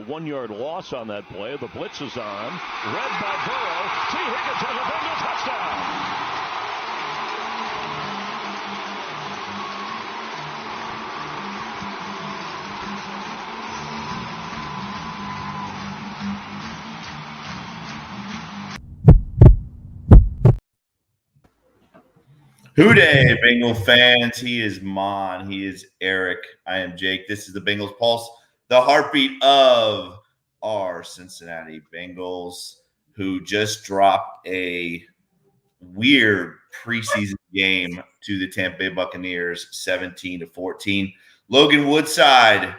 1-yard loss on that play. The blitz is on. Read by Burrow. Tee Higgins has a Bengal touchdown. Hooday, Bengal fans. He is Mon. He is Eric. I am Jake. This is the Bengals Pulse, the heartbeat of our Cincinnati Bengals, who just dropped a weird preseason game to the Tampa Bay Buccaneers, 17-14. Logan Woodside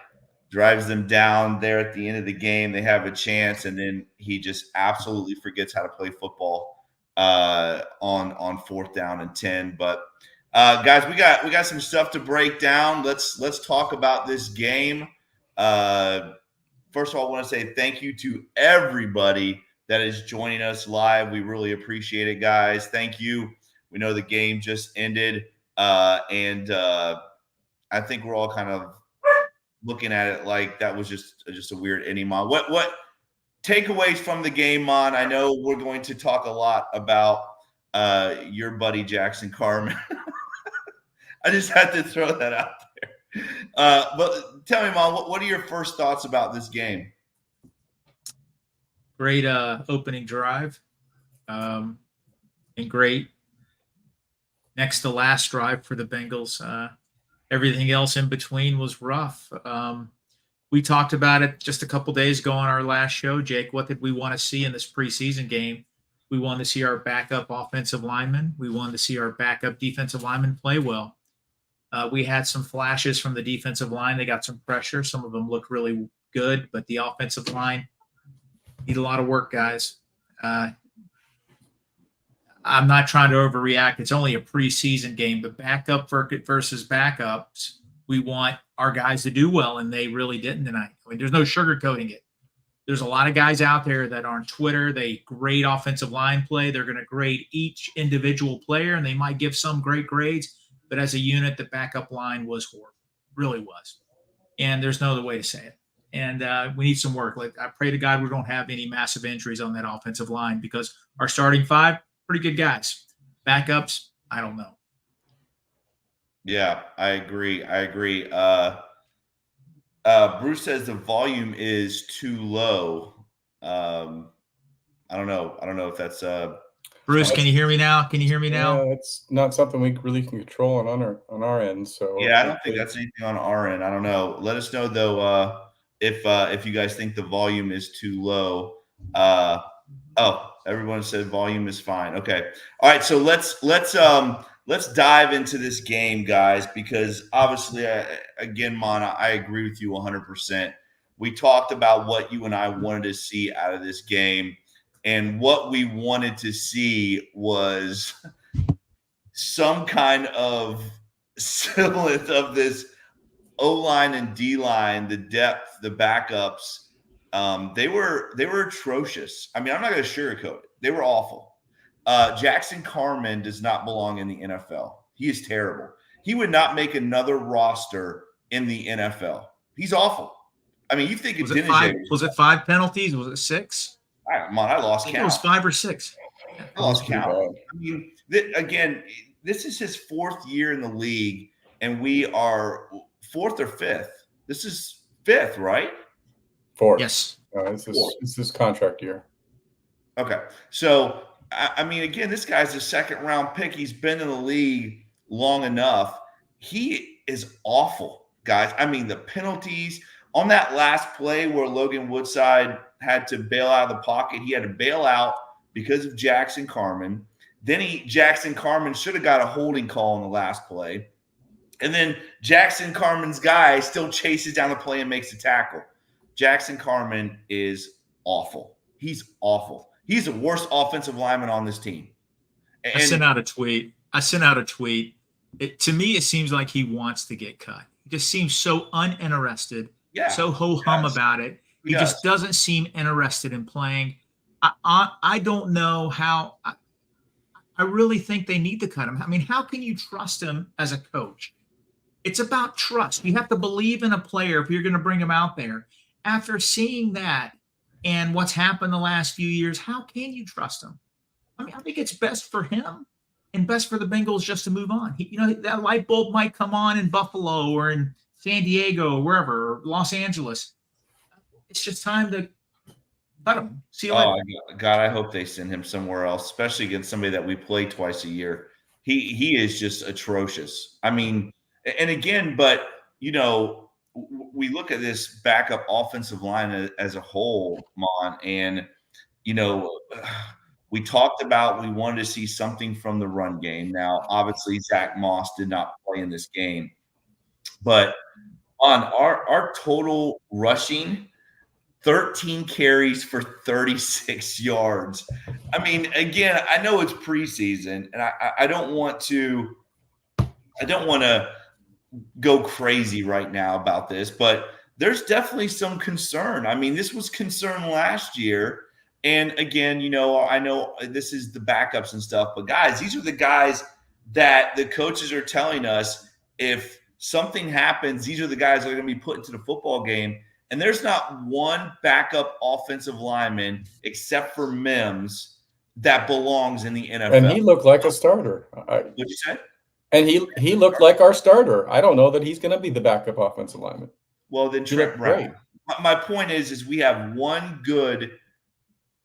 drives them down there at the end of the game. They have a chance, and then he just absolutely forgets how to play football on 4th down and 10. But guys, we got some stuff to break down. Let's talk about this game. First of all, I want to say thank you to everybody that is joining us live. We really appreciate it, guys. Thank you. We know the game just ended, and I think we're all kind of looking at it like that was just a weird inning. What takeaways from the game, Mon? I know we're going to talk a lot about your buddy Jackson Carman. I just had to throw that out there. But tell me, Mon, what are your first thoughts about this game? Great opening drive, and great next to last drive for the Bengals. Everything else in between was rough. We talked about it just a couple days ago on our last show, Jake. What did we want to see in this preseason game? We wanted to see our backup offensive linemen. We wanted to see our backup defensive linemen play well. We had some flashes from the defensive line. They got some pressure. Some of them looked really good, but the offensive line need a lot of work, guys. I'm not trying to overreact. It's only a preseason game, but backup versus backups, we want our guys to do well, and they really didn't tonight. I mean, there's no sugarcoating it. There's a lot of guys out there that are on Twitter. They grade offensive line play. They're going to grade each individual player, and they might give some great grades. But as a unit, the backup line was horrible, really was. And there's no other way to say it. And we need some work. Like, I pray to God we don't have any massive injuries on that offensive line, because our starting 5, pretty good guys. Backups, I don't know. Yeah, I agree. Bruce says the volume is too low. I don't know if that's Bruce, can you hear me now? Yeah, it's not something we really can control on our end. So yeah, I don't think that's anything on our end. I don't know. Let us know though if you guys think the volume is too low. Everyone said volume is fine. Okay. All right, so let's dive into this game, guys, because obviously, again, Mon, I agree with you 100%. We talked about what you and I wanted to see out of this game, and what we wanted to see was some kind of semblance of this O-line and D-line, the depth, the backups. They were atrocious. I mean, I'm not going to sugarcoat it. They were awful. Jackson Carman does not belong in the NFL. He is terrible. He would not make another roster in the NFL. He's awful. I mean, you think was it 5 penalties? Was it 6? I lost count. It was 5 or 6. I lost count. I mean, again, this is his 4th year in the league, and we are 4th or 5th. This is 5th, right? 4th. Yes. It's this contract year. Okay. So, I mean, again, this guy's a 2nd-round pick. He's been in the league long enough. He is awful, guys. I mean, the penalties on that last play where Logan Woodside had to bail out of the pocket, he had to bail out because of Jackson Carman. Then Jackson Carman should have got a holding call on the last play. And then Jackson Carman's guy still chases down the play and makes a tackle. Jackson Carman is awful. He's awful. He's the worst offensive lineman on this team. I sent out a tweet. To me, it seems like he wants to get cut. He just seems so uninterested, so ho-hum about it. He just doesn't seem interested in playing. I don't know how – I really think they need to cut him. I mean, how can you trust him as a coach? It's about trust. You have to believe in a player if you're going to bring him out there. after seeing that and what's happened the last few years, how can you trust him? I mean, I think it's best for him and best for the Bengals just to move on. That light bulb might come on in Buffalo or in San Diego or wherever, or Los Angeles. It's just time to cut him. See you later. God, I hope they send him somewhere else, especially against somebody that we play twice a year. He is just atrocious. I mean, and again, but we look at this backup offensive line as a whole, Mon, and we talked about we wanted to see something from the run game. Now, obviously, Zach Moss did not play in this game, but on our total rushing, 13 carries for 36 yards. I mean, again, I know it's preseason, and I don't want to go crazy right now about this, but there's definitely some concern. I mean, this was concern last year. And again, I know this is the backups and stuff, but guys, these are the guys that the coaches are telling us if something happens, these are the guys that are going to be put into the football game. And there's not one backup offensive lineman except for Mims that belongs in the NFL. And he looked like a starter. What'd you say? And he looked like our starter. I don't know that he's going to be the backup offensive lineman. Well, then Trent Brown. My point is we have one good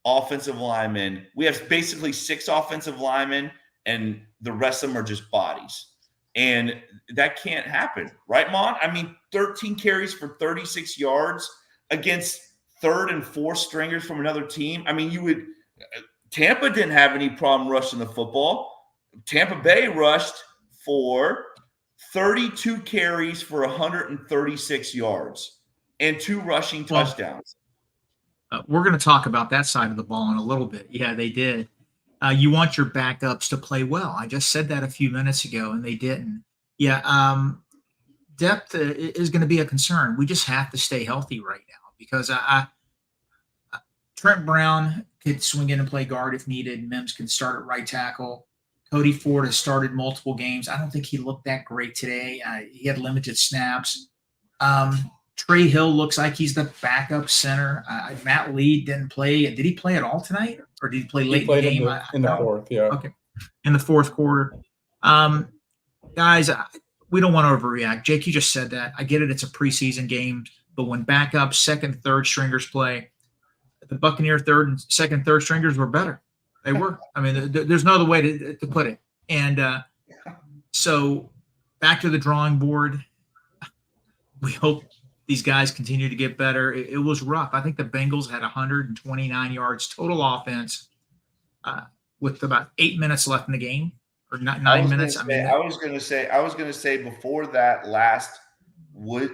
offensive lineman. We have basically 6 offensive linemen, and the rest of them are just bodies. And that can't happen, right, Mon? I mean, 13 carries for 36 yards against third and fourth stringers from another team. I mean, Tampa didn't have any problem rushing the football. Tampa Bay rushed for 32 carries for 136 yards and 2 rushing touchdowns. We're going to talk about that side of the ball in a little bit. Yeah, they did. You want your backups to play well. I just said that a few minutes ago, and they didn't. Yeah, depth is going to be a concern. We just have to stay healthy right now because Trent Brown could swing in and play guard if needed. Mims can start at right tackle. Cody Ford has started multiple games. I don't think he looked that great today. He had limited snaps. Trey Hill looks like he's the backup center. Matt Lee didn't play. Did he play at all tonight, or did he play late in the game? In the fourth, yeah. Okay, in the fourth quarter. Guys, we don't want to overreact. Jake, you just said that. I get it. It's a preseason game, but when backup, second, third stringers play, the Buccaneer third and second, third stringers were better. They were. I mean, there's no other way to put it. And so back to the drawing board. We hope these guys continue to get better. It was rough. I think the Bengals had 129 yards total offense with about 8 minutes left in the game, or 9 minutes. I was going to say before that last, the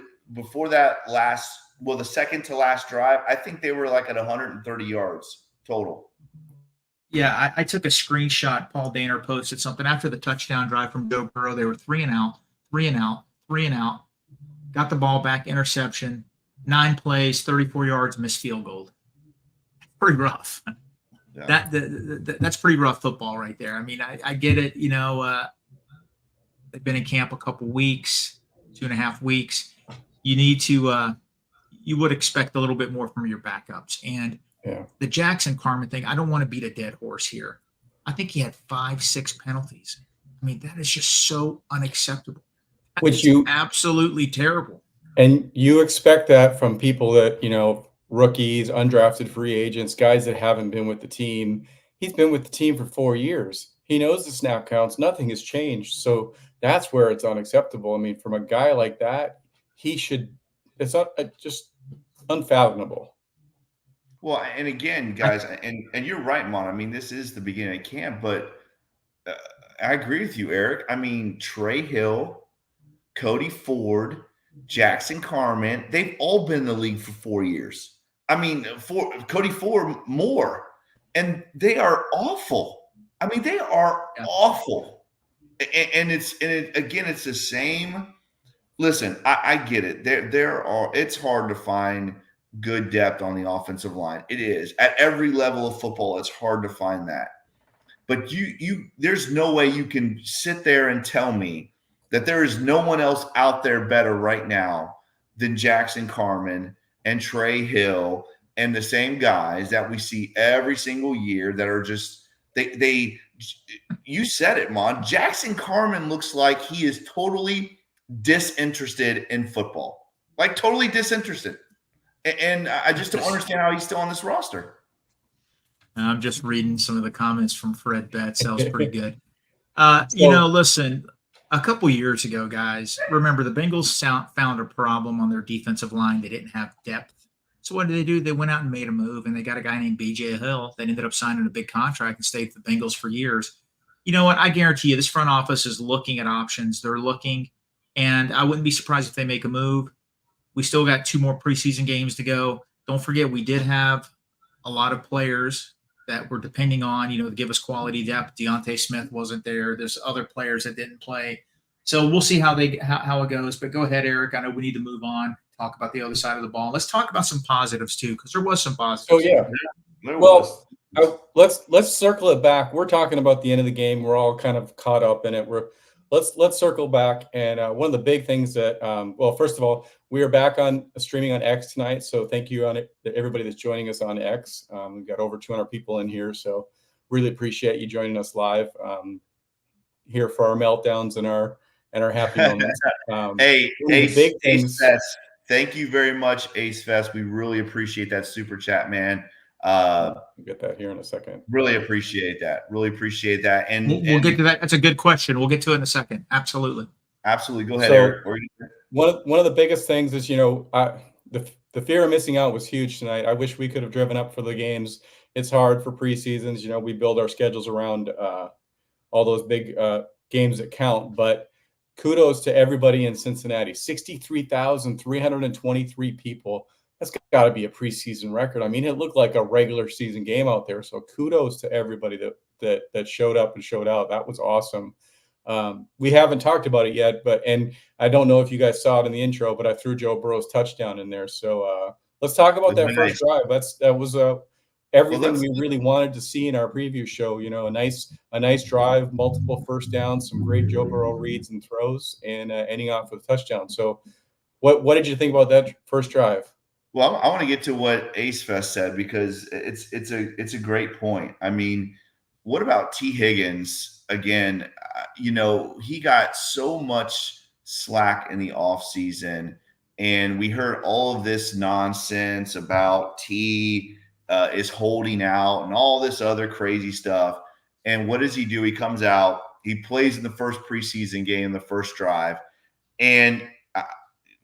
second to last drive, I think they were like at 130 yards total. Yeah, I took a screenshot. Paul Dehner posted something after the touchdown drive from Joe Burrow. They were 3 and out. Got the ball back, interception, 9 plays, 34 yards, missed field goal. Pretty rough. Yeah. That's pretty rough football right there. I mean, I get it. They've been in camp a couple weeks, 2.5 weeks. You need to you would expect a little bit more from your backups. And the Jackson Carman thing, I don't want to beat a dead horse here. I think he had 5-6 penalties. I mean, that is just so unacceptable. Absolutely terrible. And you expect that from people that, rookies, undrafted free agents, guys that haven't been with the team. He's been with the team for 4 years. He knows the snap counts. Nothing has changed. So that's where it's unacceptable. I mean, from a guy like that, it's not just unfathomable. Well, and again, guys, and you're right, Mon. I mean, this is the beginning of camp, but I agree with you, Eric. I mean, Trey Hill, Cody Ford, Jackson Carman, they've all been in the league for 4 years. I mean, Cody Ford more, and they are awful. I mean, they are awful. And it's the same. Listen, I get it. It's hard to find good depth on the offensive line. It is. At every level of football, it's hard to find that. But there's no way you can sit there and tell me that there is no one else out there better right now than Jackson Carman and Trey Hill and the same guys that we see every single year that are just they you said it, Mon. Jackson Carman looks like he is totally disinterested in football. Like totally disinterested. And I just don't understand how he's still on this roster. I'm just reading some of the comments from Fred Betts. That was pretty good. Listen, a couple years ago, guys, remember the Bengals found a problem on their defensive line. They didn't have depth. So what did they do? They went out and made a move, and they got a guy named B.J. Hill that ended up signing a big contract and stayed with the Bengals for years. You know what? I guarantee you this front office is looking at options. They're looking, and I wouldn't be surprised if they make a move. We still got 2 more preseason games to go. Don't forget, we did have a lot of players that we're depending on, to give us quality depth. Deontay Smith wasn't there. There's other players that didn't play. So we'll see how it goes. But go ahead, Eric. I know we need to move on, talk about the other side of the ball. Let's talk about some positives too, because there was some positives. Oh, yeah. Well, let's circle it back. We're talking about the end of the game. We're all kind of caught up in it. Let's circle back. And one of the big things that, first of all, we are back on streaming on X tonight. So thank you to everybody that's joining us on X. We've got over 200 people in here. So really appreciate you joining us live here for our meltdowns and our happy moments. Ace Fest. Thank you very much, Ace Fest. We really appreciate that super chat, man. We'll get that here in a second. Really appreciate that. And we'll get to that. That's a good question. We'll get to it in a second. Absolutely. Go ahead, Eric. One of the biggest things is, the fear of missing out was huge tonight. I wish we could have driven up for the games. It's hard for preseasons. We build our schedules around all those big games that count. But kudos to everybody in Cincinnati. 63,323 people. That's got to be a preseason record. I mean, it looked like a regular season game out there. So kudos to everybody that showed up and showed out. That was awesome. We haven't talked about it yet, and I don't know if you guys saw it in the intro, but I threw Joe Burrow's touchdown in there. So let's talk about that first drive. That was everything we really wanted to see in our preview show. A nice drive, multiple first downs, some great Joe Burrow reads and throws, and ending off with a touchdown. So what did you think about that first drive? Well, I want to get to what Ace Fest said because it's a great point. I mean, what about Tee Higgins? Again, he got so much slack in the offseason, and we heard all of this nonsense about T is holding out and all this other crazy stuff. And what does he do? He comes out, he plays in the first preseason game, the first drive, and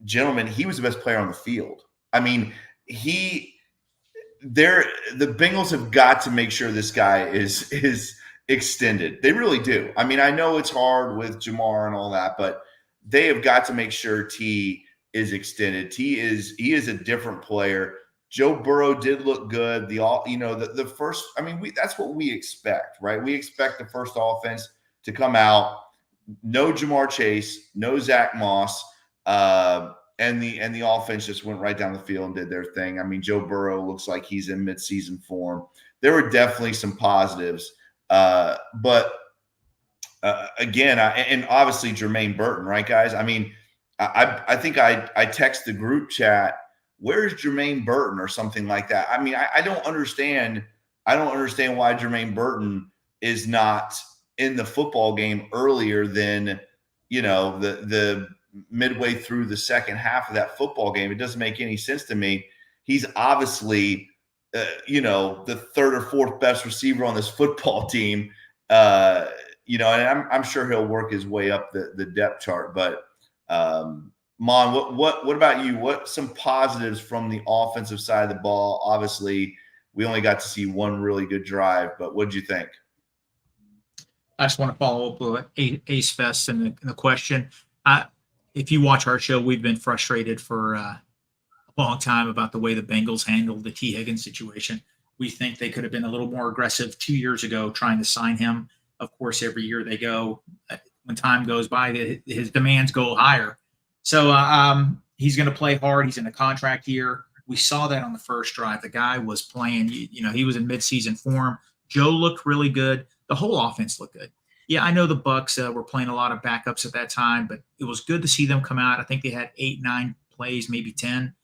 gentlemen, he was the best player on the field. I mean, the Bengals have got to make sure this guy is extended. They really do. I mean, I know it's hard with Jamar and all that, but they have got to make sure T is extended. He is a different player. Joe Burrow did look good. The first. I mean, that's what we expect, right? We expect the first offense to come out, no Jamar Chase, no Zach Moss. And the offense just went right down the field and did their thing. I mean, Joe Burrow looks like he's in midseason form. There were definitely some positives, but again, and obviously Germaine Burton, right, guys? I mean, I think I text the group chat, "Where's Germaine Burton?" or something like that. I mean, I don't understand. I don't understand why Germaine Burton is not in the football game earlier than the midway through the second half of that football game. It doesn't make any sense to me. He's obviously, the third or fourth best receiver on this football team. And I'm sure he'll work his way up the depth chart. But Mon, what about you? What some positives from the offensive side of the ball? Obviously, we only got to see one really good drive, but what did you think? I just want to follow up with Ace Fest and the question. If you watch our show, we've been frustrated for a long time about the way the Bengals handled the Tee Higgins situation. We think they could have been a little more aggressive 2 years ago trying to sign him. Of course, every year they go, when time goes by, his demands go higher. So he's going to play hard. He's in a contract year. We saw that on the first drive. The guy was playing, he was in midseason form. Joe looked really good. The whole offense looked good. Yeah, I know the Bucs were playing a lot of backups at that time, but it was good to see them come out. I think they had 8, 9 plays, maybe 10.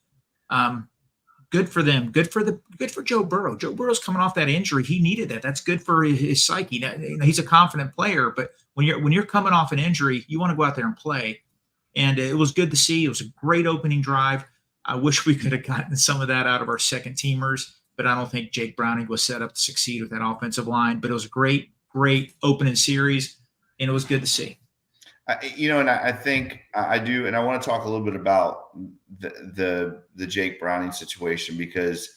Good for them. Good for Joe Burrow. Joe Burrow's coming off that injury. He needed that. That's good for his psyche. Now, he's a confident player, but when you're coming off an injury, you want to go out there and play. And it was good to see. It was a great opening drive. I wish we could have gotten some of that out of our second teamers, but I don't think Jake Browning was set up to succeed with that offensive line. But it was a great opening series, and it was good to see. And I think I do, and I want to talk a little bit about the Jake Browning situation because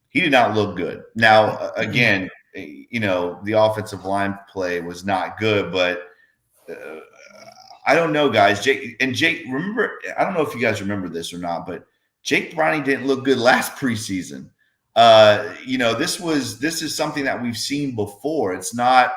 he did not look good. Now, again, the offensive line play was not good, but I don't know, guys. Jake, remember, I don't know if you guys remember this or not, but Jake Browning didn't look good last preseason. This is something that we've seen before. It's not,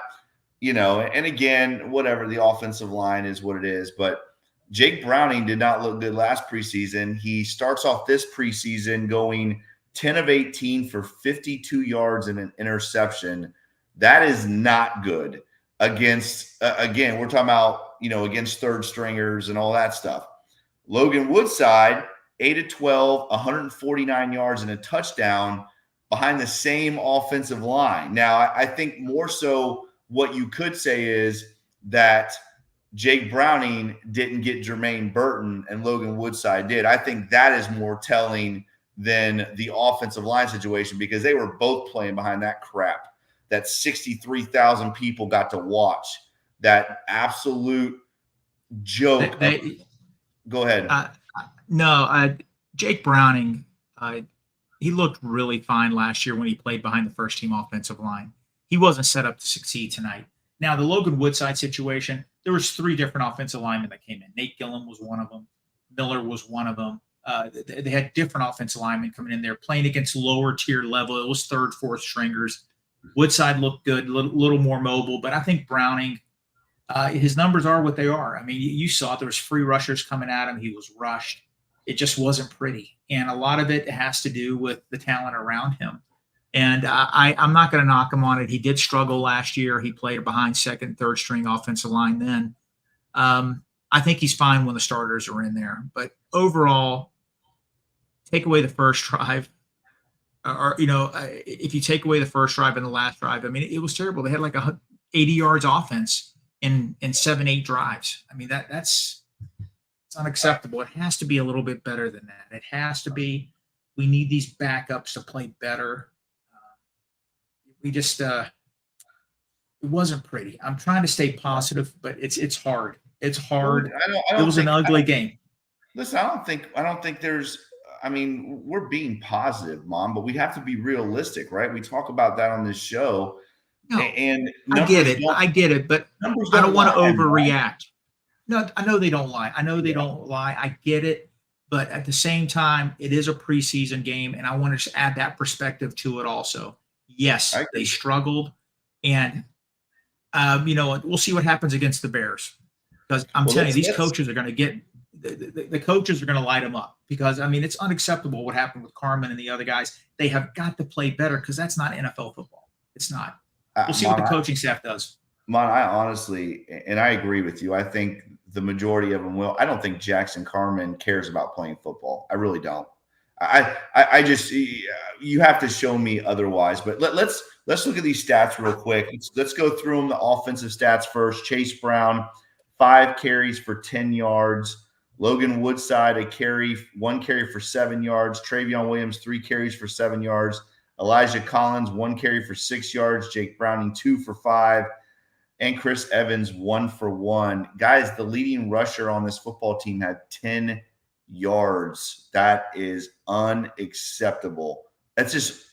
and again, whatever, the offensive line is what it is, but Jake Browning did not look good last preseason. He starts off this preseason going 10 of 18 for 52 yards and an interception. That is not good against, again, we're talking about, against third stringers and all that stuff. Logan Woodside, 8 of 12, 149 yards and a touchdown behind the same offensive line. Now, I think more so what you could say is that Jake Browning didn't get Germaine Burton and Logan Woodside did. I think that is more telling than the offensive line situation because they were both playing behind that crap that 63,000 people got to watch. That absolute joke. Go ahead. Jake Browning, he looked really fine last year when he played behind the first team offensive line. He wasn't set up to succeed tonight. Now, the Logan Woodside situation, there was 3 different offensive linemen that came in. Nate Gillum was one of them. Miller was one of them. They had different offensive linemen coming in there, playing against lower tier level. It was third, fourth stringers. Woodside looked good, a little more mobile, but I think Browning, his numbers are what they are. I mean, you saw there was free rushers coming at him. He was rushed. It just wasn't pretty. And a lot of it has to do with the talent around him. And I'm not going to knock him on it. He did struggle last year. He played behind second, third string offensive line then. I think he's fine when the starters are in there. But overall, take away the first drive. If you take away the first drive and the last drive, I mean, it was terrible. They had like 80 yards offense in 7-8 drives. I mean, it's unacceptable. It has to be a little bit better than that. It has to be. We need these backups to play better. It wasn't pretty. I'm trying to stay positive, but it's hard. It's hard. It was an ugly game. Listen, I don't think there's. I mean, we're being positive, Mom, but we have to be realistic, right? We talk about that on this show. No, and I get it, but I don't want to overreact. No, I know they don't lie. I get it. But at the same time, it is a preseason game, and I want to just add that perspective to it also. Yes, they struggled, and we'll see what happens against the Bears. Because I'm telling you, these coaches are going to get the coaches are going to light them up. Because I mean, it's unacceptable what happened with Carman and the other guys. They have got to play better because that's not NFL football. It's not. We'll see what the coaching staff does. Mon, I honestly, and I agree with you. I think the majority of them will. I don't think Jackson Carman cares about playing football. I really don't. I just, you have to show me otherwise. But let's look at these stats real quick. Let's go through them. The offensive stats first. Chase Brown, 5 carries for 10 yards. Logan Woodside, 1 carry for 7 yards. Travion Williams, 3 carries for 7 yards. Elijah Collins, 1 carry for 6 yards. Jake Browning, 2 for 5. And Chris Evans, 1 for 1. Guys, the leading rusher on this football team had 10 yards. That is unacceptable. That's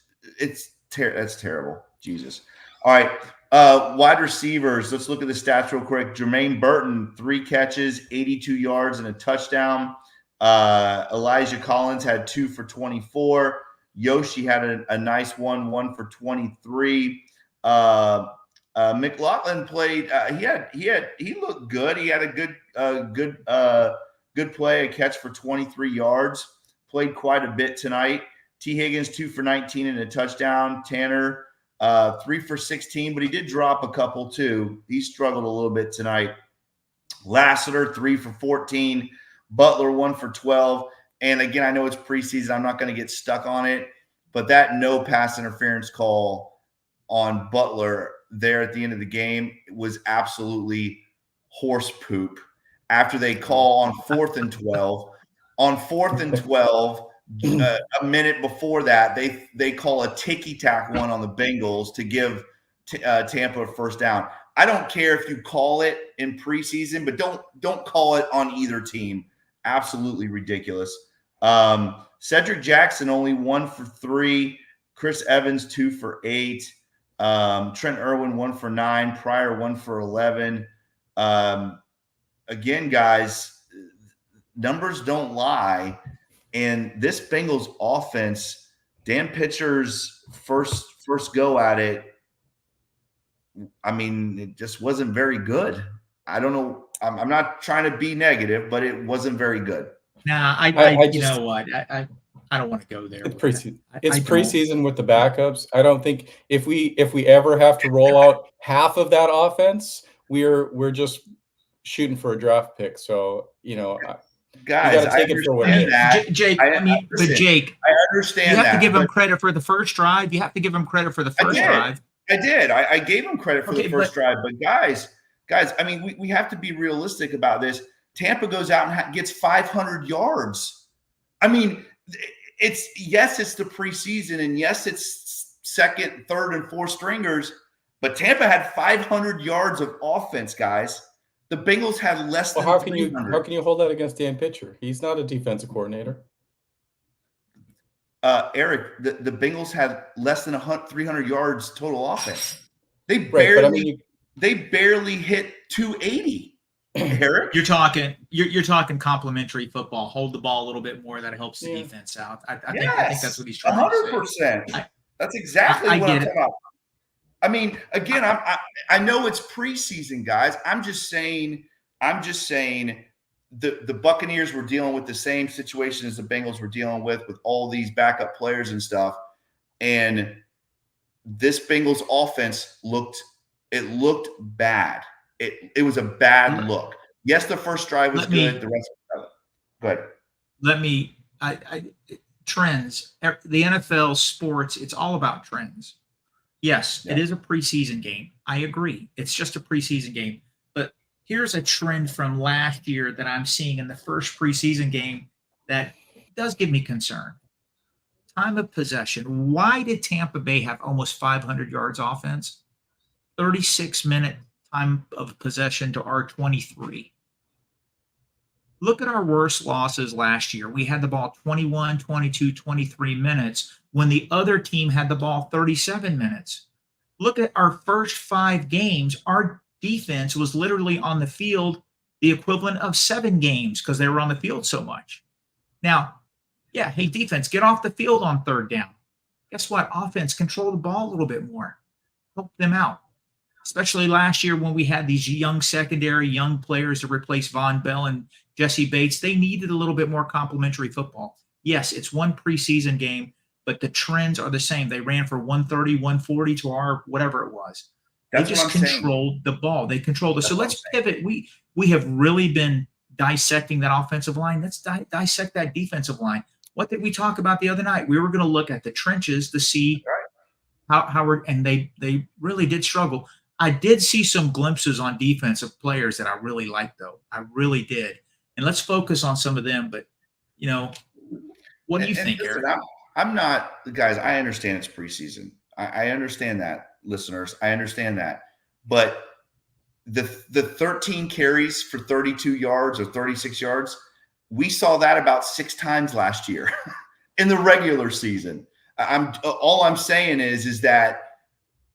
terrible. Jesus. All right. Wide receivers. Let's look at the stats real quick. Germaine Burton, 3 catches, 82 yards and a touchdown. Elijah Collins had 2 for 24. Yoshi had a nice 1 for 23. McLaughlin played. He looked good. He had a good play, a catch for 23 yards. Played quite a bit tonight. Tee Higgins, 2 for 19 and a touchdown. Tanner, 3 for 16, but he did drop a couple too. He struggled a little bit tonight. Lassiter, 3 for 14. Butler, 1 for 12. and again, I know it's preseason. I'm not going to get stuck on it, but that no pass interference call on Butler there at the end of the game was absolutely horse poop. After they call on 4th and 12, on 4th and 12, a minute before that, they call a ticky-tack one on the Bengals to give Tampa a first down. I don't care if you call it in preseason, but don't call it on either team. Absolutely ridiculous. Cedric Jackson only 1 for 3. Chris Evans 2 for 8. Trent Irwin 1 for 9. Pryor 1 for 11. Again, guys, numbers don't lie. And this Bengals offense, Dan Pitcher's first go at it, I mean, it just wasn't very good. I don't know. I'm not trying to be negative, but it wasn't very good. Nah, you know what? I don't want to go there. It's preseason. It's preseason with the backups. I don't think if we ever have to roll out half of that offense, we're just shooting for a draft pick. So guys, you got to take it for what it is. Jake, Jake, I understand. You have to give him credit for the first drive. You have to give him credit for the first drive. I did. I gave him credit for the first drive. But guys, I mean, we have to be realistic about this. Tampa goes out and gets 500 yards. I mean, it's the preseason, and yes, it's second, third, and fourth stringers. But Tampa had 500 yards of offense, guys. The Bengals had less than 300. How can you hold that against Dan Pitcher? He's not a defensive coordinator. Eric, the Bengals had less than 300 yards total offense. They barely hit 280. Eric, you're talking complimentary football. Hold the ball a little bit more. That helps the defense out. I think that's what he's trying 100%. to say. That's exactly what I'm talking about. I mean, again, I know it's preseason, guys. I'm just saying the Buccaneers were dealing with the same situation as the Bengals were dealing with all these backup players and stuff. And this Bengals offense looked bad. It was a bad look. Yes, the first drive was good. The rest was good. Let me trends. The NFL sports, it's all about trends. Yes, it is a preseason game. I agree. It's just a preseason game. But here's a trend from last year that I'm seeing in the first preseason game that does give me concern. Time of possession. Why did Tampa Bay have almost 500 yards offense? 36-minute time of possession to our 23. Look at our worst losses last year. We had the ball 21, 22, 23 minutes when the other team had the ball 37 minutes. Look at our first 5 games. Our defense was literally on the field the equivalent of 7 games because they were on the field so much. Now, hey, defense, get off the field on third down. Guess what? Offense, control the ball a little bit more. Help them out. Especially last year when we had these young players to replace Von Bell and Jesse Bates. They needed a little bit more complimentary football. Yes, it's one preseason game, but the trends are the same. They ran for 130, 140 to our whatever it was. They just controlled the ball. They controlled it. So let's pivot. We have really been dissecting that offensive line. Let's dissect that defensive line. What did we talk about the other night? We were going to look at the trenches to see how we're – and they really did struggle. I did see some glimpses on defensive players that I really liked, though. I really did. And let's focus on some of them. But, what do you think, listen, Eric? I'm not – guys, I understand it's preseason. I understand that, listeners. I understand that. But the 13 carries for 32 yards or 36 yards, we saw that about 6 times last year in the regular season. All I'm saying is that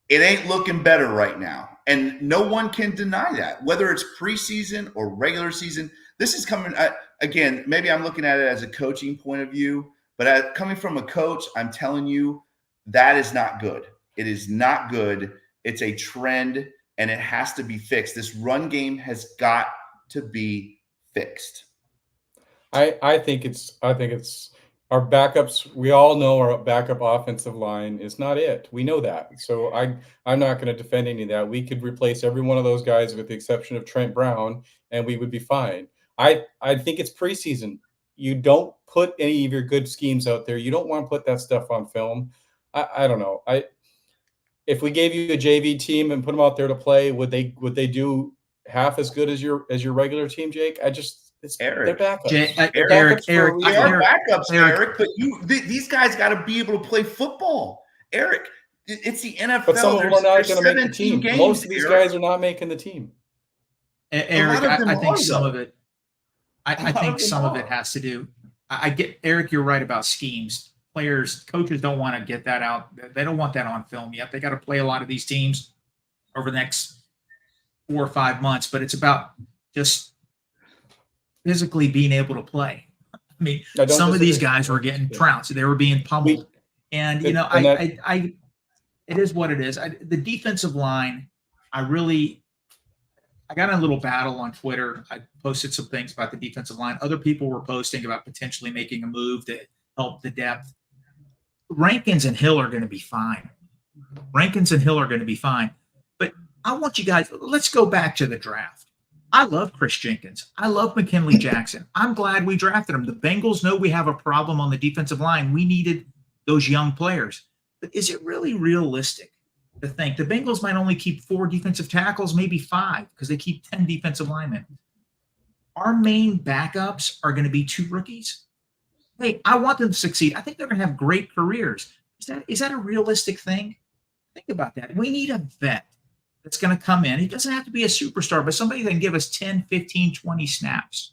it ain't looking better right now. And no one can deny that, whether it's preseason or regular season. This is coming again, maybe I'm looking at it as a coaching point of view, but coming from a coach, I'm telling you that is not good. It is not good. It's a trend and it has to be fixed. This run game has got to be fixed. I think it's our backups. We all know our backup offensive line is not it. We know that. So I'm not going to defend any of that. We could replace every one of those guys with the exception of Trent Brown, and we would be fine. I think it's preseason. You don't put any of your good schemes out there. You don't want to put that stuff on film. I don't know. If we gave you a JV team and put them out there to play, would they do half as good as your regular team, Jake? They're backups. Eric, they are backups, Eric. But these guys got to be able to play football, Eric. It's the NFL. But some of them are not going to make the team. Most of these guys are not making the team. Eric, I think some of it. I think some of it has to do. I get Eric. You're right about schemes. Coaches don't want to get that out. They don't want that on film yet. They got to play a lot of these teams over the next 4 or 5 months. But it's about just physically being able to play. I mean, some of these guys were getting trounced. They were being pummeled. And, you know, it is what it is. The defensive line, I got in a little battle on Twitter. I posted some things about the defensive line. Other people were posting about potentially making a move to help the depth. Rankins and Hill are going to be fine. But I want you guys, let's go back to the draft. I love Chris Jenkins. I love McKinley Jackson. I'm glad we drafted him. The Bengals know we have a problem on the defensive line. We needed those young players. But is it really realistic to think the Bengals might only keep 4 defensive tackles, maybe 5, because they keep 10 defensive linemen? Our main backups are going to be 2 rookies. Hey, I want them to succeed. I think they're going to have great careers. Is that a realistic thing? Think about that. We need a vet that's going to come in. He doesn't have to be a superstar, but somebody that can give us 10, 15, 20 snaps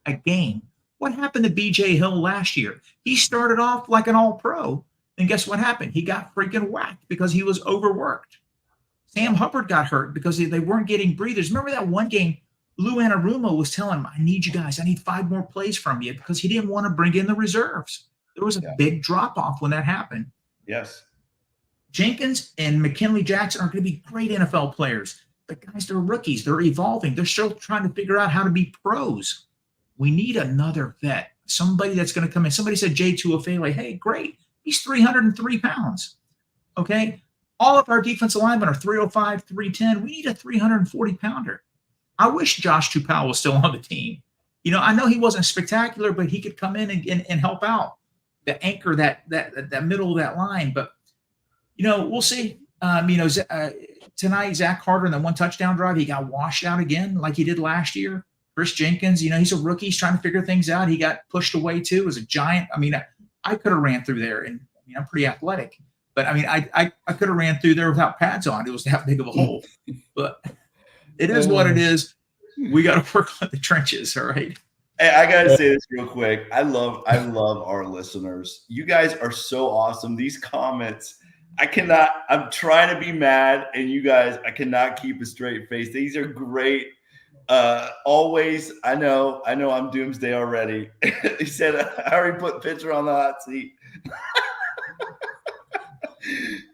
a game. What happened to B.J. Hill last year? He started off like an all-pro, and guess what happened? He got freaking whacked because he was overworked. Sam Hubbard got hurt because they weren't getting breathers. Remember that one game? Lou Anarumo was telling him, I need you guys. I need 5 more plays from you, because he didn't want to bring in the reserves. There was a big drop-off when that happened. Yes. Jenkins and McKinley Jackson are going to be great NFL players. But guys, they're rookies. They're evolving. They're still trying to figure out how to be pros. We need another vet, somebody that's going to come in. Somebody said Jay Tuafele. Hey, great. He's 303 pounds. Okay? All of our defensive linemen are 305, 310. We need a 340-pounder. I wish Josh Tupou was still on the team. You know, I know he wasn't spectacular, but he could come in and help out, the anchor, that middle of that line. But, you know, we'll see. Tonight, Zach Carter in the 1 touchdown drive, he got washed out again like he did last year. Chris Jenkins, you know, he's a rookie. He's trying to figure things out. He got pushed away too. It was a giant. I mean, I could have ran through there, and I mean, I'm pretty athletic. But, I mean, I could have ran through there without pads on. It was that big of a hole. But it is what it is. We got to work on the trenches, all right? Hey, I got to say this real quick. I love our listeners. You guys are so awesome. These comments, I'm trying to be mad, and you guys, I cannot keep a straight face. These are great. Always, I know I'm doomsday already. He said, I already put Pitcher on the hot seat.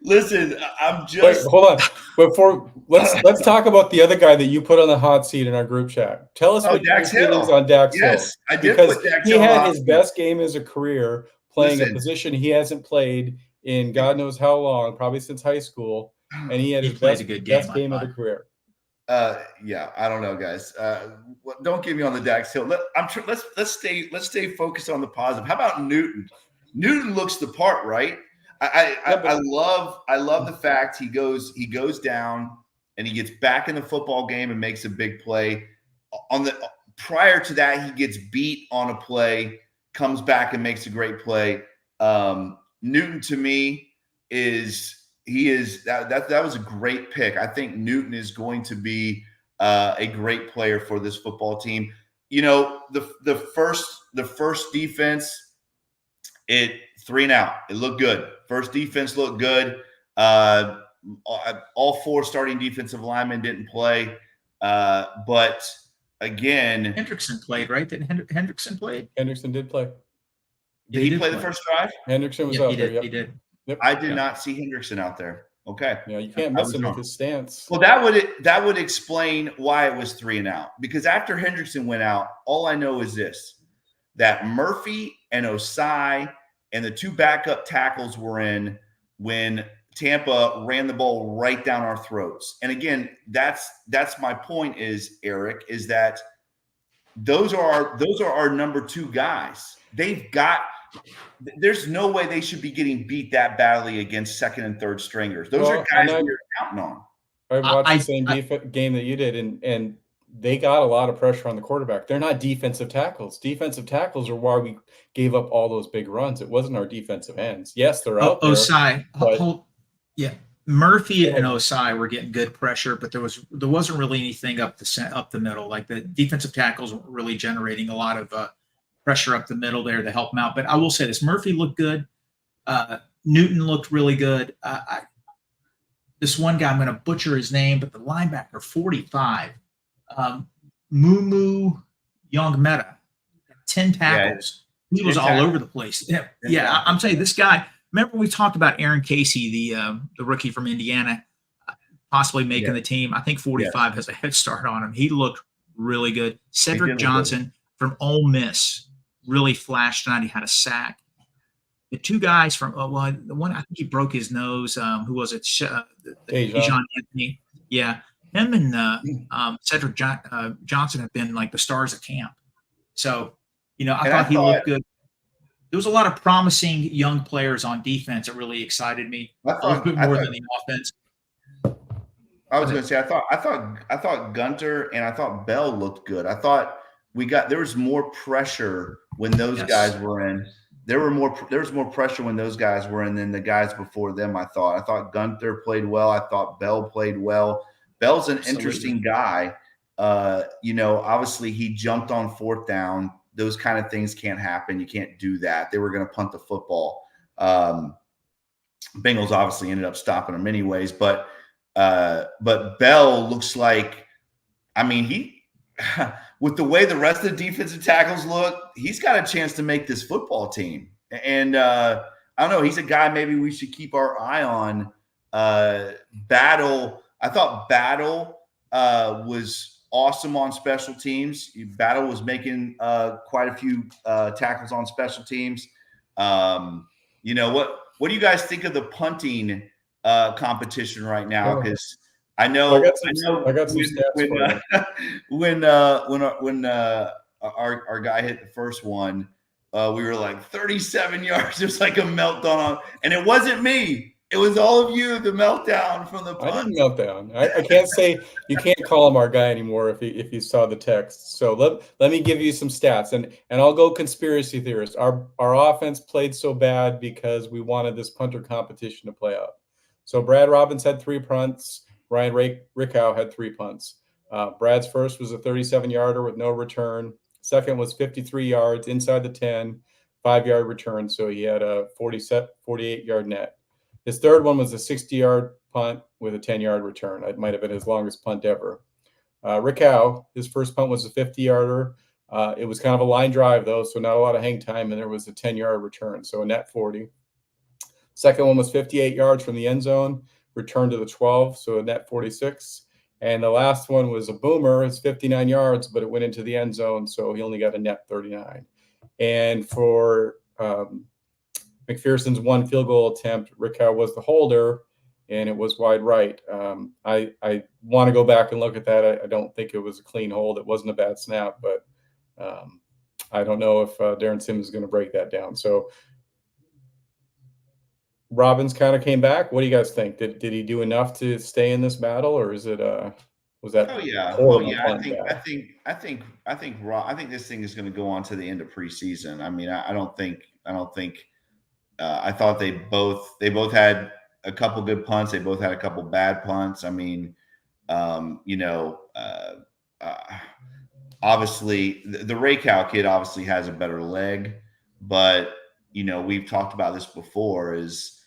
Listen, I'm just Wait, hold on. Let's talk about the other guy that you put on the hot seat in our group chat. Tell us what your feelings on Dax Hill. Yes, I did because put Dax Hill. He had his best game as a career playing a position he hasn't played in God knows how long, probably since high school, and he had his best game of the career. Yeah, I don't know, guys. Don't get me on the Dax Hill. Let's stay focused on the positive. How about Newton? Newton looks the part, right? I love the fact he goes down and he gets back in the football game and makes a big play. Prior to that, he gets beat on a play, comes back and makes a great play. Newton, to me, that was a great pick. I think Newton is going to be a great player for this football team. You know, the first defense, 3 and out. It looked good. First defense looked good. All 4 starting defensive linemen didn't play. But again, Hendrickson played, right? Didn't Hendrickson play? Hendrickson did play. Did he play the first drive? Hendrickson was out there. Yep. He did. Yep. I did not see Hendrickson out there. Okay. Yeah, you can't miss him with his stance. Well, that would explain why it was 3 and out. Because after Hendrickson went out, all I know is this: that Murphy and Osai and the 2 backup tackles were in when Tampa ran the ball right down our throats. And again, that's my point is, Eric, is that those are our number 2 guys. There's no way they should be getting beat that badly against second and third stringers. Those are guys we're counting on. I watched the same game that you did, and they got a lot of pressure on the quarterback. They're not defensive tackles. Defensive tackles are why we gave up all those big runs. It wasn't our defensive ends. Yes, they're out there. Osai, Murphy and Osai were getting good pressure, but there wasn't really anything up the middle. Like the defensive tackles weren't really generating a lot of pressure up the middle there to help them out. But I will say this: Murphy looked good. Newton looked really good. This one guy, I'm going to butcher his name, but the linebacker, 45, Mumu Youngmeta, 10 tackles. Yeah, he was all over the place. Yeah, I'm saying this guy. Remember we talked about Aaron Casey, the rookie from Indiana, possibly making the team. I think 45 has a head start on him. He looked really good. Cedric Johnson from Ole Miss really flashed tonight. He had a sack. The 2 guys from the one I think he broke his nose. Who was it? John Anthony. Yeah, him and Cedric Johnson have been like the stars of camp. So I thought he looked good. There was a lot of promising young players on defense that really excited me. A little bit more than the offense. I was going to say I thought Gunter and I thought Bell looked good. I thought there was more pressure when those guys were in. There was more pressure when those guys were in than the guys before them. I thought Gunter played well. I thought Bell played well. Bell's an interesting guy. Obviously he jumped on 4th down. Those kind of things can't happen. You can't do that. They were going to punt the football. Bengals obviously ended up stopping them anyways, but Bell looks like, he with the way the rest of the defensive tackles look, he's got a chance to make this football team. And I don't know, he's a guy maybe we should keep our eye on. Battle, I thought Battle was awesome on special teams. Battle was making quite a few tackles on special teams. What do you guys think of the punting competition right now? Because I know I got some stats when our guy hit the first one, we were like 37 yards. It was like a meltdown and it wasn't me. It was all of you, the meltdown from the punt. I didn't meltdown. I can't say you can't call him our guy anymore if you saw the text. So let me give you some stats and I'll go conspiracy theorist. Our offense played so bad because we wanted this punter competition to play out. So Brad Robbins had 3 punts. Ryan Rickow had 3 punts. Brad's first was a 37-yarder with no return. Second was 53 yards inside the 10, 5-yard return. So he had a 48-yard net. His third one was a 60-yard punt with a 10-yard return. It might have been his longest punt ever. Rickow, his first punt was a 50-yarder. It was kind of a line drive, though, so not a lot of hang time, and there was a 10-yard return, so a net 40. Second one was 58 yards from the end zone, returned to the 12, so a net 46. And the last one was a boomer. It's 59 yards, but it went into the end zone, so he only got a net 39. And for McPherson's 1 field goal attempt, Rickow was the holder, and it was wide right. I want to go back and look at that. I don't think it was a clean hold. It wasn't a bad snap, but I don't know if Darren Simmons is going to break that down. So Robbins kind of came back. What do you guys think? Did he do enough to stay in this battle, or is it was that? Oh yeah. I think this thing is going to go on to the end of preseason. I mean, I don't think. I thought they both had a couple good punts. They both had a couple bad punts. I mean, obviously the Rickow kid obviously has a better leg, but we've talked about this before. It's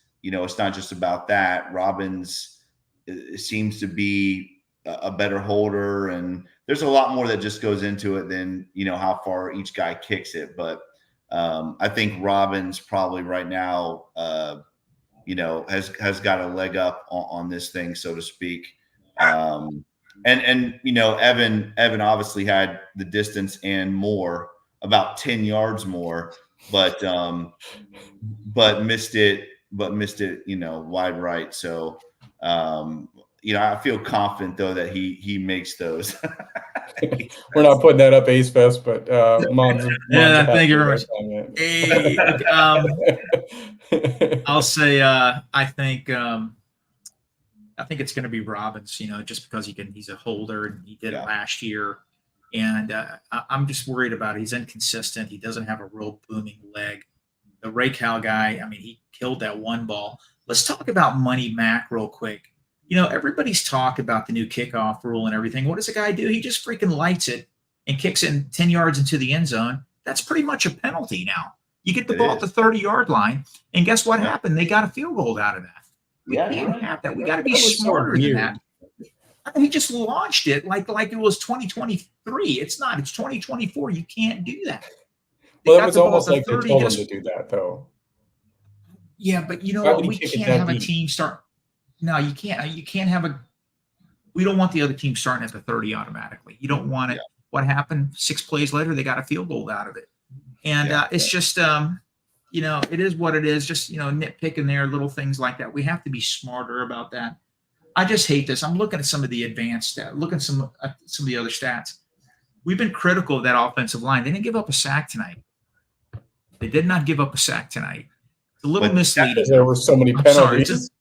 not just about that. Robbins seems to be a better holder, and there's a lot more that just goes into it than how far each guy kicks it. But I think Robbins probably right now, has got a leg up on this thing, so to speak. And Evan obviously had the distance and more, about 10 yards more, but missed it, wide right. So, I feel confident though that he makes those. We're not putting that up Ace Fest, but Mom's yeah, thank you very much. Hey, I'll say I think it's going to be Robbins, just because he's a holder and he did it last year. And I'm just worried about it. He's inconsistent. He doesn't have a real booming leg. The Ray Cal guy, he killed that one ball. Let's talk about Money Mac real quick. Everybody's talked about the new kickoff rule and everything. What does the guy do? He just freaking lights it and kicks it 10 yards into the end zone. That's pretty much a penalty now. You get the ball at the 30-yard line, and guess what happened? They got a field goal out of that. We can't have that. We got to be smarter than that. He just launched it like it was 2023. It's not. It's 2024. You can't do that. Well, it was almost like they told him to do that, though. Yeah, but you know what? We can't have a team start. No, you can't. You can't have a. We don't want the other team starting at the 30 automatically. You don't want it. What happened? 6 plays later, they got a field goal out of it, and it's just it is what it is. Just nitpicking there, little things like that. We have to be smarter about that. I just hate this. I'm looking at some of the advanced stats, looking at some of the other stats. We've been critical of that offensive line. They didn't give up a sack tonight. They did not give up a sack tonight. It's a little misleading. There were so many penalties.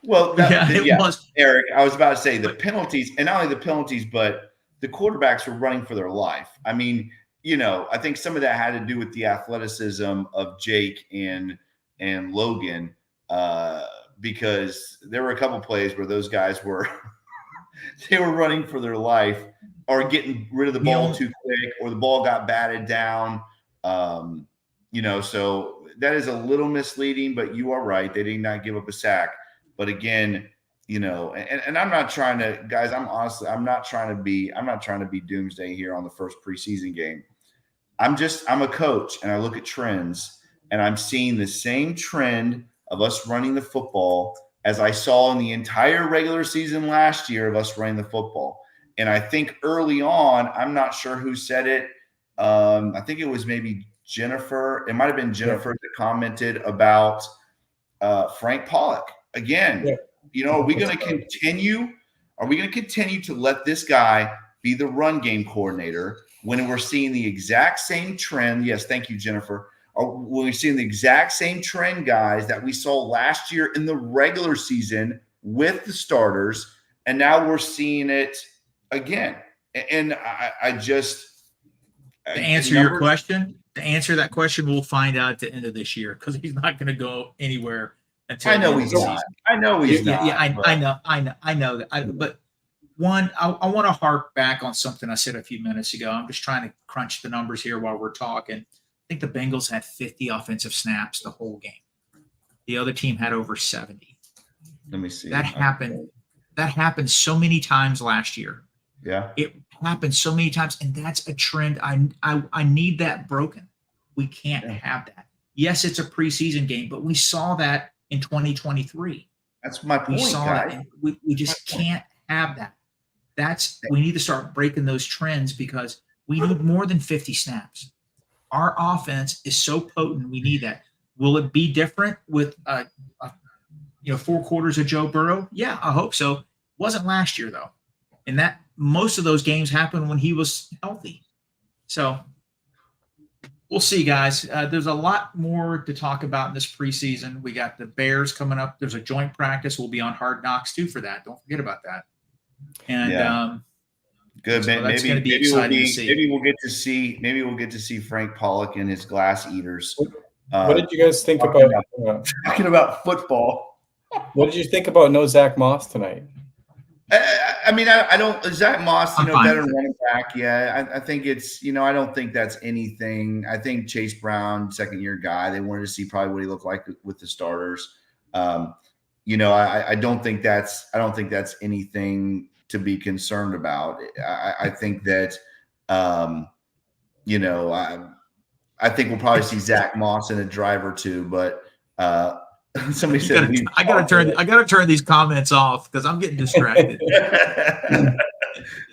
It was. Eric, I was about to say the penalties, and not only the penalties, but the quarterbacks were running for their life. I think some of that had to do with the athleticism of Jake and Logan, because there were a couple plays where those guys were they were running for their life or getting rid of the ball too quick, or the ball got batted down. So that is a little misleading, but you are right. They did not give up a sack. But again, and I'm not trying to, guys, I'm not trying to be doomsday here on the first preseason game. I'm a coach, and I look at trends, and I'm seeing the same trend of us running the football as I saw in the entire regular season last year of us running the football. And I think early on, I'm not sure who said it. I think it was maybe Jennifer. It might have been Jennifer that commented about Frank Pollock. Again, are we going to continue? Are we going to continue to let this guy be the run game coordinator when we're seeing the exact same trend? Yes, thank you, Jennifer. When we're seeing the exact same trend, guys, that we saw last year in the regular season with the starters, and now we're seeing it again. And I just to answer your question, to answer that question, we'll find out at the end of this year, because he's not going to go anywhere until I know he's not. I know he's not. Yeah, I know that. But one, I want to harp back on something I said a few minutes ago. I'm just trying to crunch the numbers here while we're talking. I think the Bengals had 50 offensive snaps the whole game. The other team had over 70. Let me see. That happened so many times last year. Yeah. It happened so many times, and that's a trend. I need that broken. We can't have that. Yes, it's a preseason game, but we saw that in 2023. That's my point. We saw that. And we just can't have that. We need to start breaking those trends, because we need more than 50 snaps. Our offense is so potent. We need that. Will it be different with 4 quarters of Joe Burrow? Yeah, I hope so. Wasn't last year, though. And that most of those games happened when he was healthy. So we'll see, guys. There's a lot more to talk about in this preseason. We got the Bears coming up. There's a joint practice. We'll be on Hard Knocks too for that. Don't forget about that. And good, so man. Maybe we'll get to see Frank Pollock and his glass eaters. What did you guys think about talking about football? What did you think about no Zach Moss tonight? I don't. Zach Moss, veteran running back. Yeah, I think it's. I don't think that's anything. I think Chase Brown, second-year guy. They wanted to see probably what he looked like with the starters. I don't think that's. I don't think that's anything to be concerned about. I think that. I think we'll probably see Zach Moss in a drive or two, but. Somebody said I gotta turn these comments off because I'm getting distracted.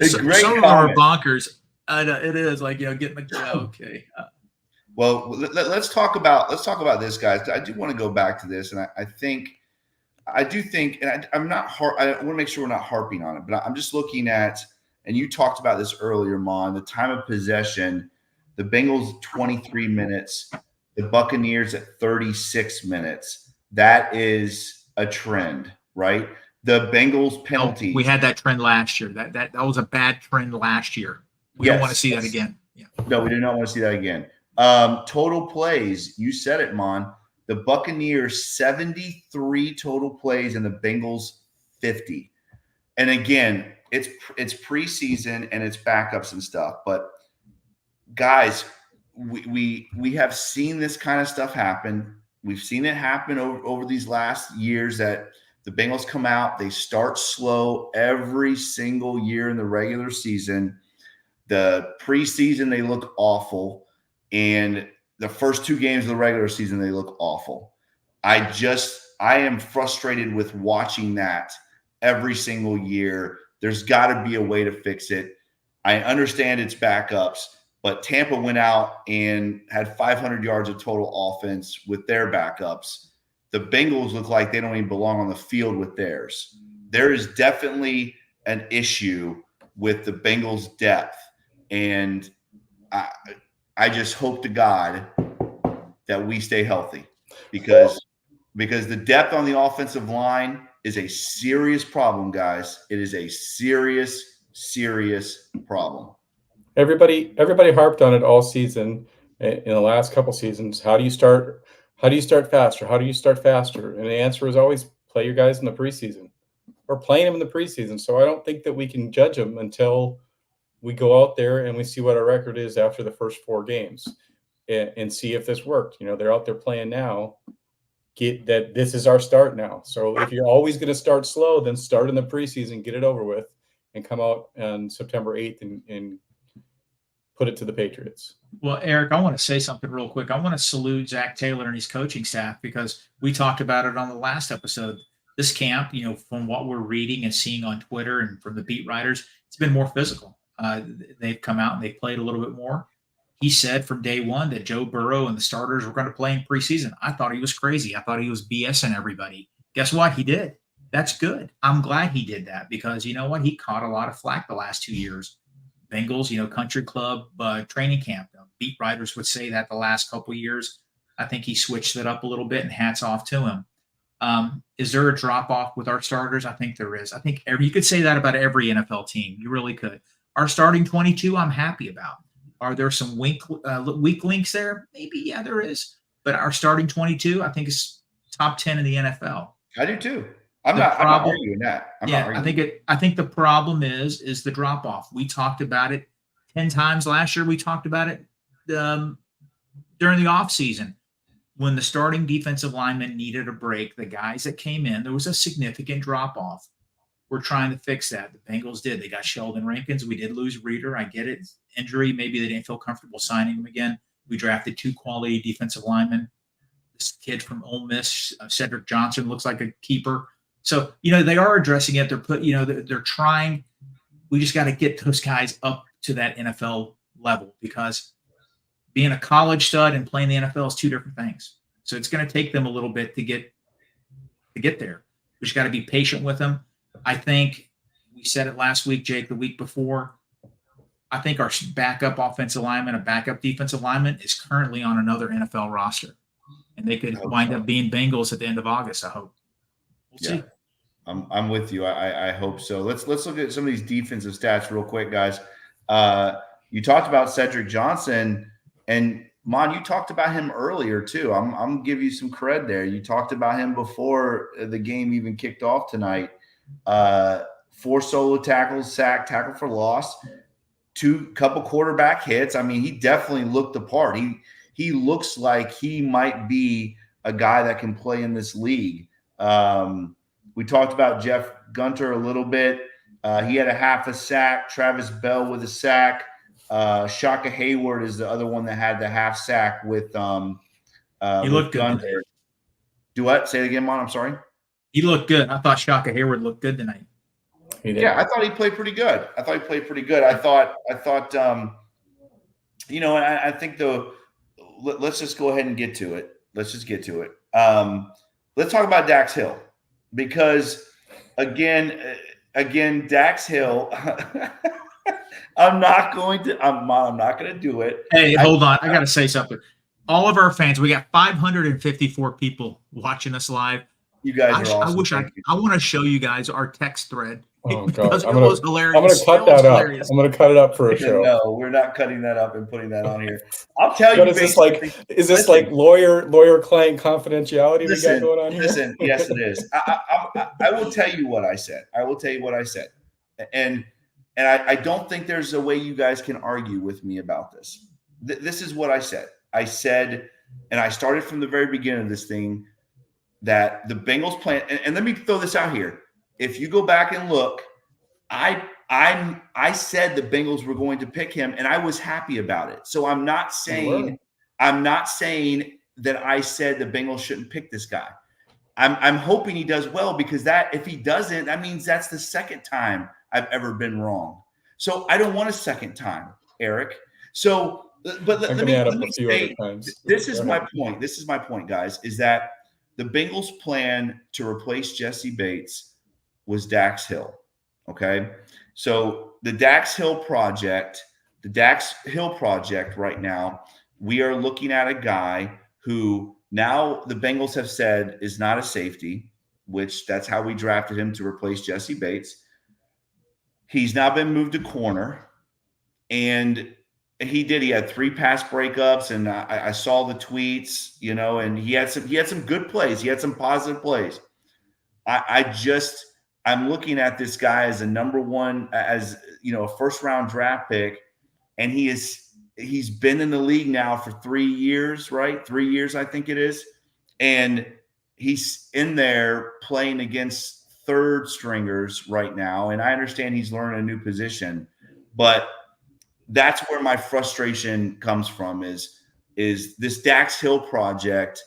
Some of them are bonkers. I know it is getting the okay. Well, let's talk about this, guys. I do want to go back to this, and I do think, and I'm not. I want to make sure we're not harping on it, but I'm just looking at and you talked about this earlier, Mon, the time of possession, the Bengals 23 minutes, the Buccaneers at 36 minutes. That is a trend, right? The Bengals penalties. We had that trend last year. That was a bad trend last year. We don't want to see that again. Yeah. No, we do not want to see that again. Total plays. You said it, Mon. The Buccaneers 73 total plays and the Bengals 50. And again, it's preseason and it's backups and stuff. But guys, we have seen this kind of stuff happen. We've seen it happen over these last years that the Bengals come out, they start slow every single year in the regular season. The preseason, they look awful. And the first 2 games of the regular season, they look awful. I am frustrated with watching that every single year. There's got to be a way to fix it. I understand it's backups, but Tampa went out and had 500 yards of total offense with their backups. The Bengals look like they don't even belong on the field with theirs. There is definitely an issue with the Bengals' depth. And I just hope to God that we stay healthy because the depth on the offensive line is a serious problem, guys. It is a serious, serious problem. Everybody harped on it all season in the last couple seasons. How do you start faster? How do you start faster? And the answer is always play your guys in the preseason or playing them in the preseason. So I don't think that we can judge them until we go out there and we see what our record is after the first 4 games and see if this worked. They're out there playing now. Get that this is our start now. So if you're always going to start slow, then start in the preseason, get it over with, and come out on September 8th and put it to the Patriots. Well, Eric, I want to say something real quick. I want to salute Zach Taylor and his coaching staff because we talked about it on the last episode. This camp, from what we're reading and seeing on Twitter and from the beat writers, it's been more physical. They've come out and they've played a little bit more. He said from day one that Joe Burrow and the starters were going to play in preseason. I thought he was crazy. I thought he was BSing everybody. Guess what? He did. That's good. I'm glad he did that because you know what? He caught a lot of flack the last 2 years. Bengals, country club training camp. Beat writers would say that the last couple of years. I think he switched it up a little bit, and hats off to him. Is there a drop off with our starters? I think there is. I think you could say that about every NFL team. You really could. Our starting 22, I'm happy about. Are there some weak links there? Maybe, yeah, there is. But our starting 22, I think, is top 10 in the NFL. I do too. I'm not arguing that. I think the problem is the drop off. We talked about it 10 times last year. We talked about it during the offseason. When the starting defensive lineman needed a break, the guys that came in, there was a significant drop off. We're trying to fix that. The Bengals did. They got Sheldon Rankins. We did lose Reader. I get it. Injury. Maybe they didn't feel comfortable signing him again. We drafted 2 quality defensive linemen. This kid from Ole Miss, Cedric Johnson, looks like a keeper. So, they are addressing it. They're trying. We just got to get those guys up to that NFL level because being a college stud and playing the NFL is 2 different things. So it's going to take them a little bit to get there. We just got to be patient with them. I think we said it last week, Jake, the week before. I think our backup offensive lineman, a backup defensive lineman, is currently on another NFL roster. And they could wind up being Bengals at the end of August, I hope. We'll see. I'm with you. I hope so. Let's look at some of these defensive stats real quick, guys. You talked about Cedric Johnson, and Mon, you talked about him earlier too. I'm gonna give you some cred there. You talked about him before the game even kicked off tonight. 4 solo tackles, sack, tackle for loss, 2 couple quarterback hits. I mean, he definitely looked the part. He looks like he might be a guy that can play in this league. We talked about Jeff Gunter a little bit. He had a half a sack. Travis Bell with a sack. Shaka Hayward is the other one that had the half sack with he looked Gunter. good. Do what? Say it again, Mon. I'm sorry. He looked good. I thought Shaka Hayward looked good tonight. Yeah, I thought he played pretty good. I thought, I think let's just go ahead and get to it. Let's talk about Dax Hill because again, Dax Hill, I'm not going to. I'm not going to do it. Hey, hold on. I got to say something. All of our fans, we got 554 people watching us live. You guys are awesome. I want to show you guys our text thread. Oh God, it was hilarious. I'm going to cut that up. I'm going to cut it up for a show. No, we're not cutting that up and putting that on here. I'll tell you. Is this like lawyer client confidentiality we got going on here? Listen, yes, it is. I will tell you what I said. And I don't think there's a way you guys can argue with me about this. This is what I said. I said, and I started from the very beginning of this thing, that the Bengals plan, and let me throw this out here. If you go back and look, I said the Bengals were going to pick him, and I was happy about it. So I'm not saying that I said the Bengals shouldn't pick this guy. I'm hoping he does well, because if he doesn't, that means that's the second time I've ever been wrong. So I don't want a second time, Eric. So, but let me say, this is my point. This is my point, guys, is that the Bengals' plan to replace Jesse Bates was Dax Hill. Okay. So the Dax Hill project right now, we are looking at a guy who now the Bengals have said is not a safety, which that's how we drafted him to replace Jesse Bates. He's now been moved to corner, and he had 3 pass breakups, and I saw the tweets, and he had some good plays. He had some positive plays. I'm looking at this guy as a number one, as a first round draft pick, and he's been in the league now for 3 years, right? 3 years, I think it is, and he's in there playing against third stringers right now. And I understand he's learning a new position, but that's where my frustration comes from. Is this Dax Hill project?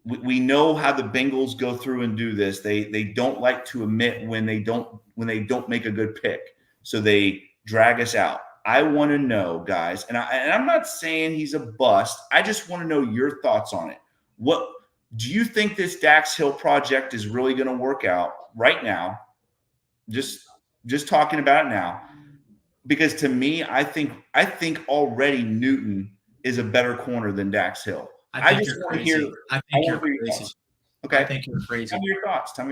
We know how the Bengals go through and do this. They don't like to admit when they don't make a good pick, so they drag us out. I want to know, guys, and I'm not saying he's a bust. I just want to know your thoughts on it. What do you think this Dax Hill project is really going to work out right now? Just talking about it now, because to me, I think already Newton is a better corner than Dax Hill. I just want to hear. I think you're crazy. Okay. I think you're crazy. Tell me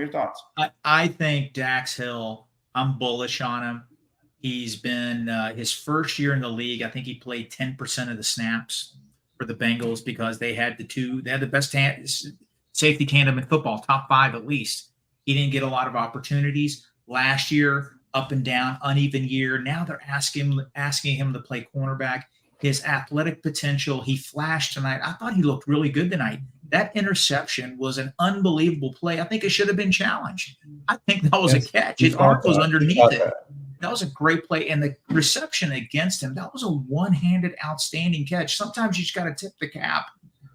your thoughts. I think Dax Hill, I'm bullish on him. He's been his first year in the league. I think he played 10% of the snaps for the Bengals, because they had the best safety tandem in football, top 5 at least. He didn't get a lot of opportunities last year, up and down, uneven year. Now they're asking him to play cornerback. His athletic potential, he flashed tonight. I thought he looked really good tonight. That interception was an unbelievable play. I think it should have been challenged. I think that was a catch. His arm was underneath it. That was a great play. And the reception against him, that was a one-handed outstanding catch. Sometimes you just got to tip the cap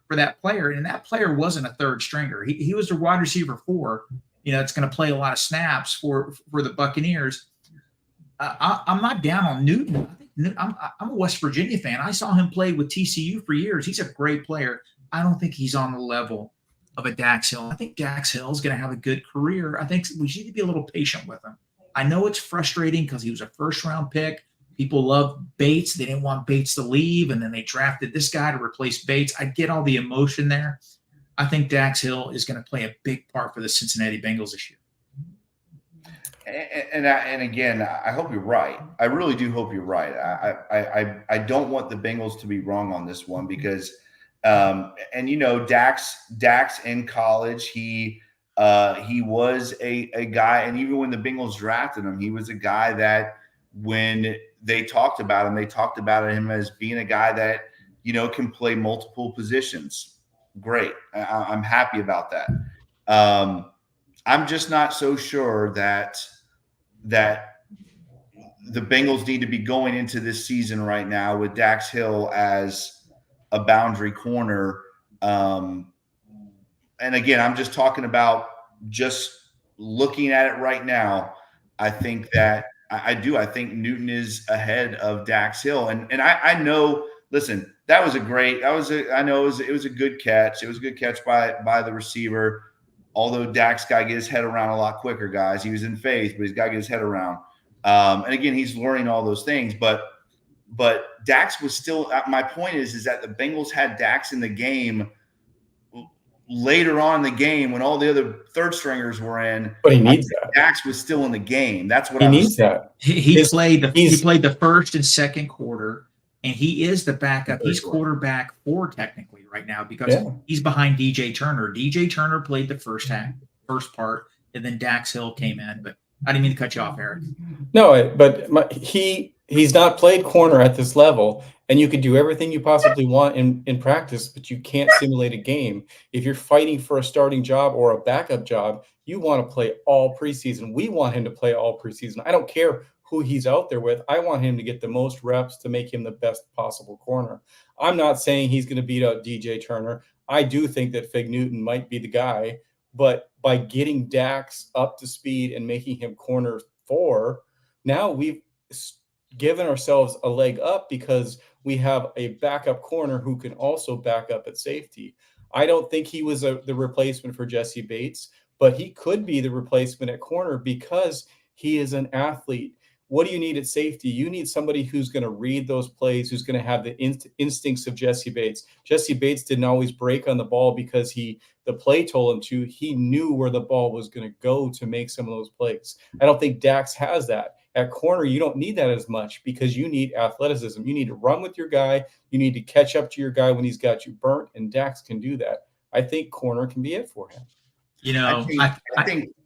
for that player. And that player wasn't a third stringer. He was a wide receiver 4. It's going to play a lot of snaps for the Buccaneers. I'm not down on Newton. I'm a West Virginia fan. I saw him play with TCU for years. He's a great player. I don't think he's on the level of a Dax Hill. I think Dax Hill is going to have a good career. I think we need to be a little patient with him. I know it's frustrating because he was a first-round pick. People love Bates. They didn't want Bates to leave, and then they drafted this guy to replace Bates. I get all the emotion there. I think Dax Hill is going to play a big part for the Cincinnati Bengals this year. And again, I hope you're right. I really do hope you're right. I don't want the Bengals to be wrong on this one, because Dax in college, he was a guy, and even when the Bengals drafted him, he was a guy that when they talked about him as being a guy that can play multiple positions. Great. I'm happy about that. I'm just not so sure that the Bengals need to be going into this season right now with Dax Hill as a boundary corner. And again, I'm just talking about just looking at it right now. I think that I think Newton is ahead of Dax Hill. And I know, listen, it was a good catch. It was a good catch by the receiver. Although Dax got to get his head around a lot quicker, guys. He was in phase, but he's got to get his head around. And again, he's learning all those things, but Dax was still. My point is that the Bengals had Dax in the game later on in the game when all the other third stringers were in. But he needs that. Dax was still in the game. That's what he I was needs saying. that. He played the first and second quarter, and he is the backup. He's quarterback 4 technically right now because he's behind DJ Turner. DJ Turner played the first part, and then Dax Hill came in. But I didn't mean to cut you off, Eric. No, but he's not played corner at this level, and you can do everything you possibly want in practice, but you can't simulate a game. If you're fighting for a starting job or a backup job, you want to play all preseason. We want him to play all preseason. I don't care who he's out there with. I want him to get the most reps to make him the best possible corner. I'm not saying he's going to beat out DJ Turner. I do think that Fig Newton might be the guy, but by getting Dax up to speed and making him corner 4, now we've given ourselves a leg up because we have a backup corner who can also back up at safety. I don't think he was the replacement for Jesse Bates, but he could be the replacement at corner because he is an athlete. What do you need at safety? You need somebody who's going to read those plays, who's going to have the instincts of Jesse Bates. Jesse Bates didn't always break on the ball because the play told him to. He knew where the ball was going to go to make some of those plays. I don't think Dax has that. At corner, you don't need that as much because you need athleticism. You need to run with your guy. You need to catch up to your guy when he's got you burnt, and Dax can do that. I think corner can be it for him. You know,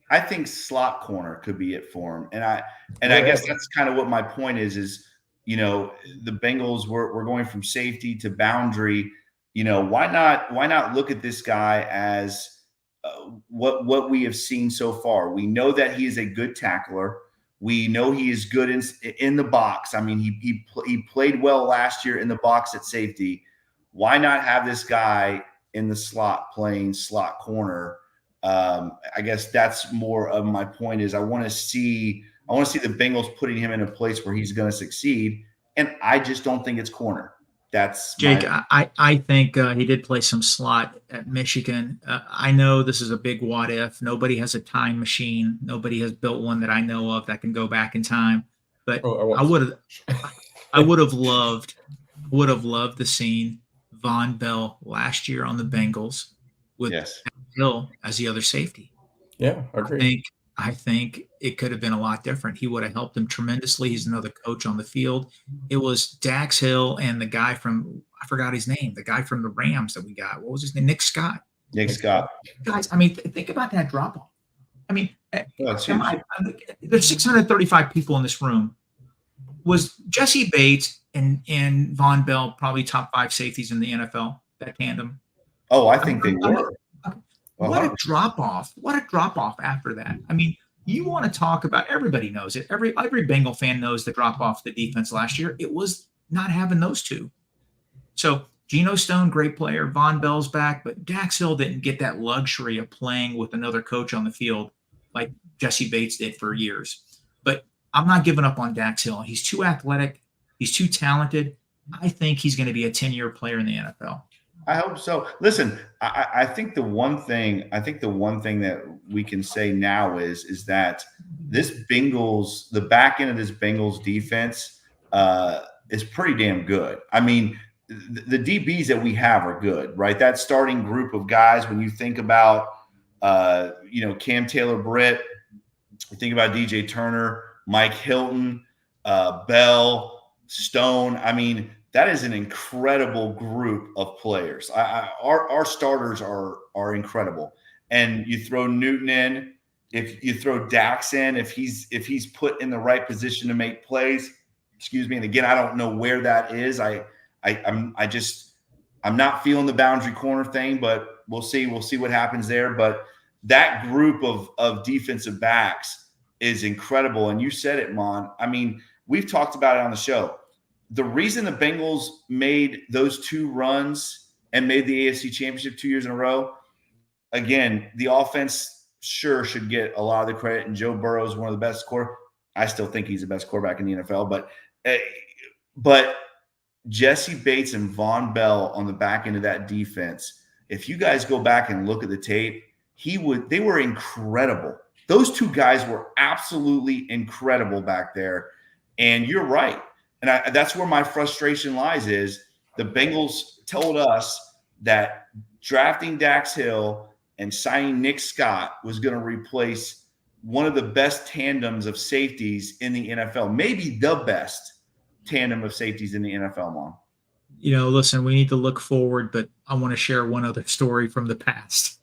I think slot corner could be it for him. And I guess that's kind of what my point is, you know, the Bengals were going from safety to boundary. You know, why not look at this guy as what we have seen so far? We know that he is a good tackler. We know he is good in the box. I mean, he played well last year in the box at safety. Why not have this guy in the slot playing slot corner? I guess that's more of my point is I want to see the Bengals putting him in a place where he's going to succeed. And I just don't think it's corner. That's Jake. I think he did play some slot at Michigan. I know this is a big what if. Nobody has a time machine. Nobody has built one that I know of that can go back in time. But I would have loved to seen Von Bell last year on the Bengals with Hill as the other safety. Yeah, I agree. I think it could have been a lot different. He would have helped him tremendously. He's another coach on the field. It was Dax Hill and the guy from – I forgot his name, the guy from the Rams that we got. What was his name? Nick Scott. Guys, I mean, think about that drop-off. I mean, there's 635 people in this room. Was Jesse Bates and Von Bell probably top 5 safeties in the NFL, that tandem? Oh, I think they were. What a drop-off. What a drop-off after that. I mean, you want to talk about – everybody knows it. Every Bengal fan knows the drop-off the defense last year. It was not having those two. So Geno Stone, great player. Von Bell's back. But Dax Hill didn't get that luxury of playing with another coach on the field like Jesse Bates did for years. But I'm not giving up on Dax Hill. He's too athletic. He's too talented. I think he's going to be a 10-year player in the NFL. I hope so. Listen, I think the one thing that we can say now is that the back end of this Bengals defense is pretty damn good. I mean, the DBs that we have are good, right? That starting group of guys, when you think about, Cam Taylor-Britt, you think about DJ Turner, Mike Hilton, Bell, Stone. I mean, that is an incredible group of players. Our starters are incredible. And you throw Newton in, if you throw Dax in, if he's put in the right position to make plays, and again, I don't know where that is. I'm not feeling the boundary corner thing, but we'll see what happens there. But that group of defensive backs is incredible. And you said it, Mon. I mean, we've talked about it on the show. The reason the Bengals made those 2 runs and made the AFC Championship 2 years in a row, again, the offense sure should get a lot of the credit, and Joe Burrow is one of the best I still think he's the best quarterback in the NFL, but Jesse Bates and Von Bell on the back end of that defense, if you guys go back and look at the tape, they were incredible those two guys were absolutely incredible back there. And you're right. And that's where my frustration lies is the Bengals told us that drafting Dax Hill and signing Nick Scott was going to replace one of the best tandems of safeties in the NFL, maybe the best tandem of safeties in the NFL, Mom. Listen, we need to look forward, but I want to share one other story from the past.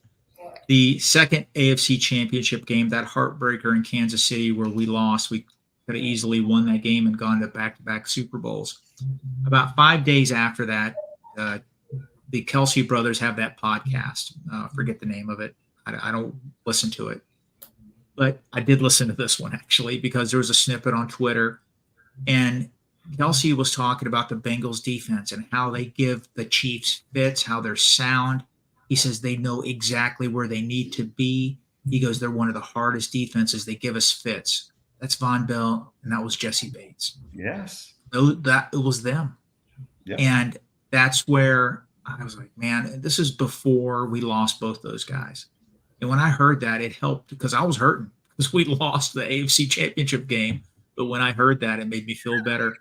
The second AFC Championship game, that heartbreaker in Kansas City where we lost, we could have easily won that game and gone to back-to-back Super Bowls. About 5 days after that, the Kelsey brothers have that podcast. Forget the name of it. I don't listen to it. But I did listen to this one, actually, because there was a snippet on Twitter. And Kelsey was talking about the Bengals defense and how they give the Chiefs fits, how they're sound. He says they know exactly where they need to be. He goes, they're one of the hardest defenses. They give us fits. That's Von Bell, and that was Jesse Bates. Yes. It was them. Yep. And that's where I was like, man, this is before we lost both those guys. And when I heard that, it helped because I was hurting because we lost the AFC Championship game. But when I heard that, it made me feel better.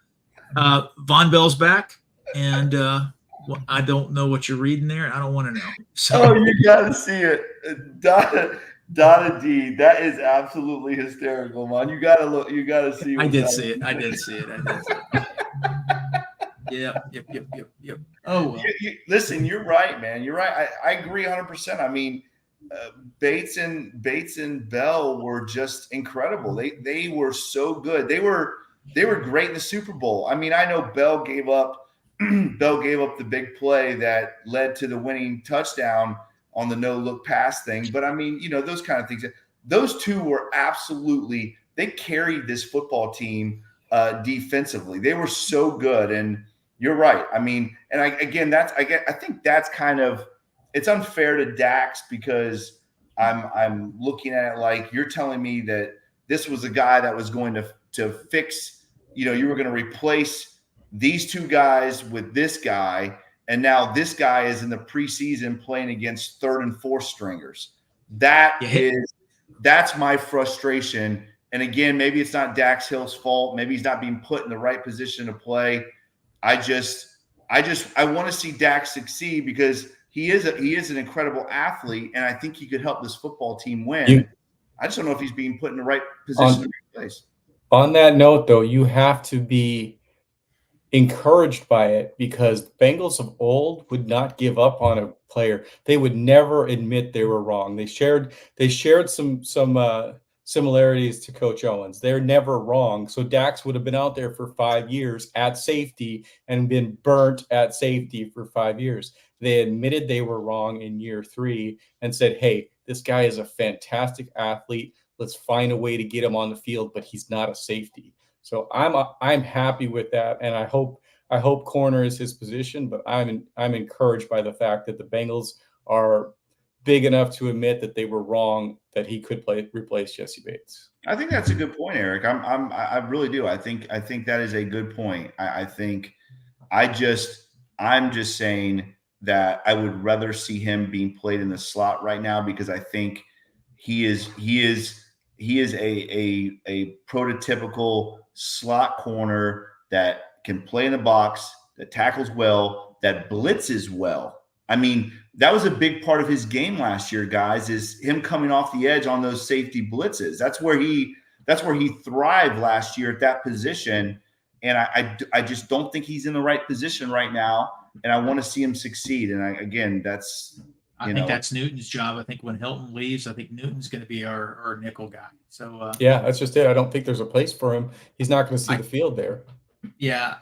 Von Bell's back, and I don't know what you're reading there. I don't want to know. So, oh, you got to see it. Donna D, that is absolutely hysterical, man. You got to look. You got to see. I did see it. Yep. Oh, well. Listen, you're right, man. You're right. I agree 100%. I mean, Bates and Bell were just incredible. They were so good. They were great in the Super Bowl. I mean, I know Bell gave up the big play that led to the winning touchdown on the no-look pass thing. But I mean, those kind of things. Those two were absolutely – they carried this football team defensively. They were so good. And you're right. I mean, and I think that's kind of – it's unfair to Dax because I'm looking at it like you're telling me that this was a guy that was going to fix – you were going to replace these two guys with this guy – and now this guy is in the preseason playing against third and fourth stringers. That's my frustration. And again, maybe it's not Dax Hill's fault. Maybe he's not being put in the right position to play. I want to see Dax succeed because he is an incredible athlete, and I think he could help this football team win. I just don't know if he's being put in the right position to replace. On that note, though, you have to be encouraged by it because Bengals of old would not give up on a player. They would never admit they were wrong. They shared some similarities to Coach Owens. They're never wrong. So Dax would have been out there for 5 years at safety and been burnt at safety for 5 years. They admitted they were wrong in year 3 and said, hey, this guy is a fantastic athlete. Let's find a way to get him on the field, but he's not a safety. So I'm happy with that, and I hope corner is his position. But I'm encouraged by the fact that the Bengals are big enough to admit that they were wrong, that he could replace Jesse Bates. I think that's a good point, Eric. I really do. I think that is a good point. I'm just saying that I would rather see him being played in the slot right now because I think he is a prototypical slot corner that can play in the box, that tackles well, that blitzes well. I mean, that was a big part of his game last year, guys, is him coming off the edge on those safety blitzes. That's where he thrived last year at that position. And I just don't think he's in the right position right now. And I want to see him succeed. And I think that's Newton's job. I think when Hilton leaves, I think Newton's going to be our nickel guy. So yeah, that's just it. I don't think there's a place for him. He's not going to see the field there. Yeah.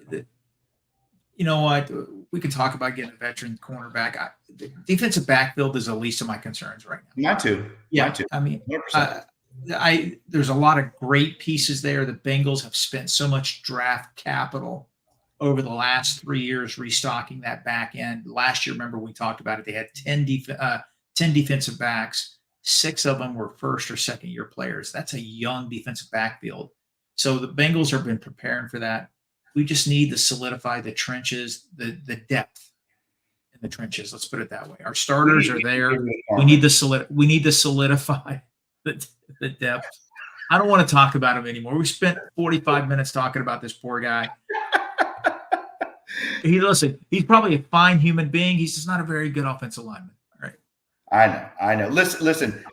You know what? We could talk about getting a veteran cornerback. The defensive backfield is the least of my concerns right now. Mine too. Yeah. Mine too. I mean, there's a lot of great pieces there. The Bengals have spent so much draft capital over the last 3 years restocking that back end. Last year, remember we talked about it. They had 10 defensive backs. 6 of them were first or second year players. That's a young defensive backfield. So the Bengals have been preparing for that. We just need to solidify the trenches, the depth in the trenches. Let's put it that way. Our starters are there. We need to solidify the depth. I don't want to talk about him anymore. We spent 45 minutes talking about this poor guy. He's probably a fine human being. He's just not a very good offensive lineman. All right. I know. Listen.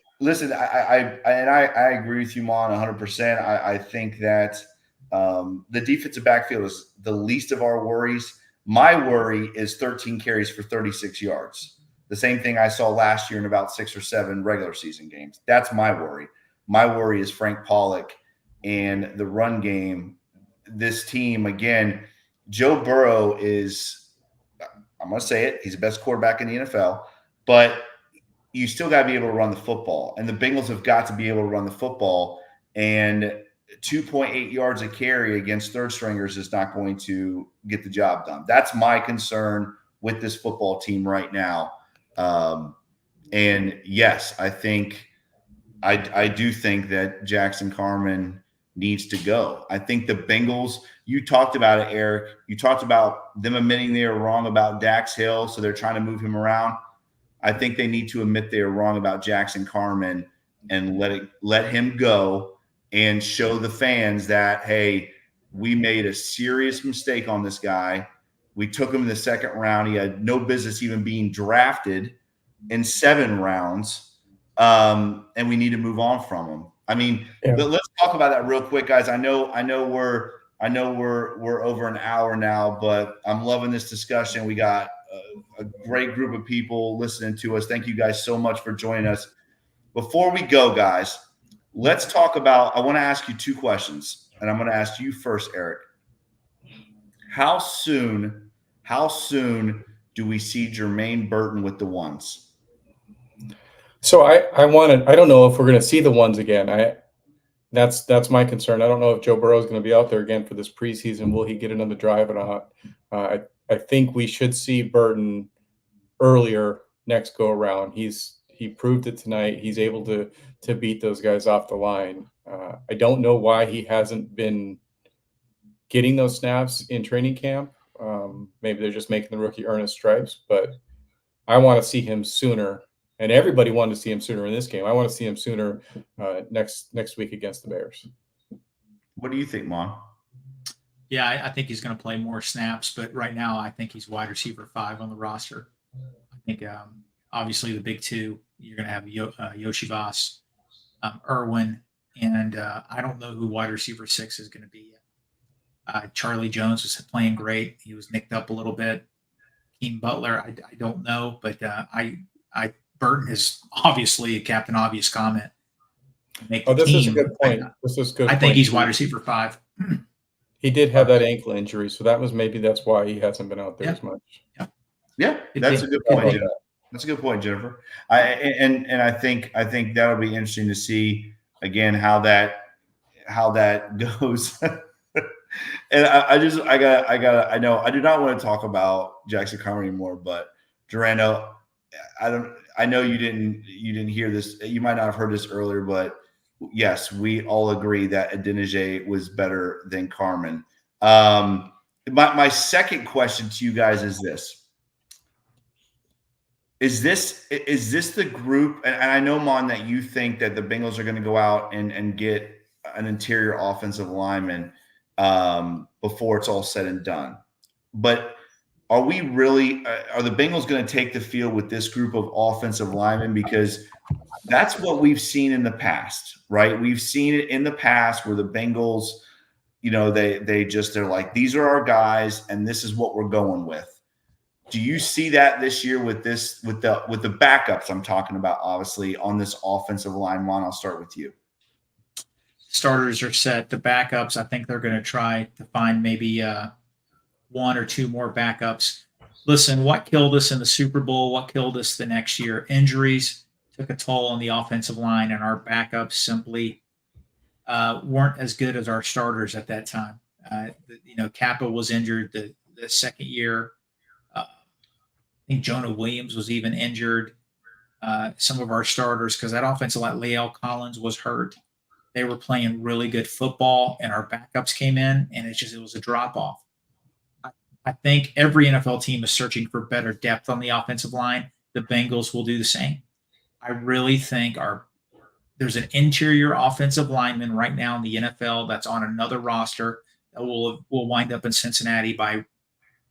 I agree with you, Mon, 100%. I think that the defensive backfield is the least of our worries. My worry is 13 carries for 36 yards. The same thing I saw last year in about 6 or 7 regular season games. That's my worry. My worry is Frank Pollock and the run game. This team, again, Joe Burrow is, I'm going to say it, he's the best quarterback in the NFL, but you still got to be able to run the football. And the Bengals have got to be able to run the football. And 2.8 yards a carry against third stringers is not going to get the job done. That's my concern with this football team right now. And yes, I do think that Jackson Carman needs to go. I think the Bengals, you talked about it, Eric. You talked about them admitting they were wrong about Dax Hill, so they're trying to move him around. I think they need to admit they are wrong about Jackson Carman and let him go and show the fans that, hey, we made a serious mistake on this guy. We took him in the 2nd round. He had no business even being drafted in 7 rounds, and we need to move on from him. I mean, let's talk about that real quick, guys. I know we're over an hour now, but I'm loving this discussion. We got a great group of people listening to us. Thank you guys so much for joining us. Before we go, guys, let's talk about, I want to ask you 2 questions, and I'm going to ask you first, Eric. How soon do we see Germaine Burton with the ones? So I don't know if we're going to see the ones again. That's my concern. I don't know if Joe Burrow is going to be out there again for this preseason. Will he get another drive or not? I think we should see Burton earlier next go around. He proved it tonight. He's able to beat those guys off the line. I don't know why he hasn't been getting those snaps in training camp. Maybe they're just making the rookie earn his stripes, but I want to see him sooner. And everybody wanted to see him sooner in this game. I want to see him sooner next week against the Bears. What do you think, Mon? Yeah, I think he's going to play more snaps, but right now I think he's wide receiver 5 on the roster. I think obviously the big 2, you're going to have Yoshivas, Irwin, and I don't know who wide receiver 6 is going to be yet. Charlie Jones was playing great. He was nicked up a little bit. Keem Butler, I don't know, but Burton is obviously a Captain Obvious comment. This is a good point. I think he's wide receiver 5. He did have that ankle injury, so that's why he hasn't been out there as much. Yeah, that's a good point. That's a good point, Jennifer. I think that'll be interesting to see again how that goes. And I do not want to talk about Jackson Carman anymore, but Durando, I know you didn't hear this. You might not have heard this earlier, but yes, we all agree that Adeniji was better than Carman. My second question to you guys is this. Is this the group, and I know, Mon, that you think that the Bengals are going to go out and get an interior offensive lineman before it's all said and done. But are the Bengals going to take the field with this group of offensive linemen? Because that's what we've seen in the past, right? We've seen it in the past where the Bengals, they're like, these are our guys and this is what we're going with. Do you see that this year with the backups I'm talking about, obviously, on this offensive line? Mon, I'll start with you. Starters are set. The backups, I think they're going to try to find maybe 1 or 2 more backups. Listen, what killed us in the Super Bowl, what killed us the next year? Injuries took a toll on the offensive line, and our backups simply weren't as good as our starters at that time. Kappa was injured the second year. I think Jonah Williams was even injured. Some of our starters, because that offensive line, Lael Collins was hurt. They were playing really good football, and our backups came in, and it was a drop-off. I think every NFL team is searching for better depth on the offensive line. The Bengals will do the same. I really think our There's an interior offensive lineman right now in the NFL that's on another roster that will wind up in Cincinnati by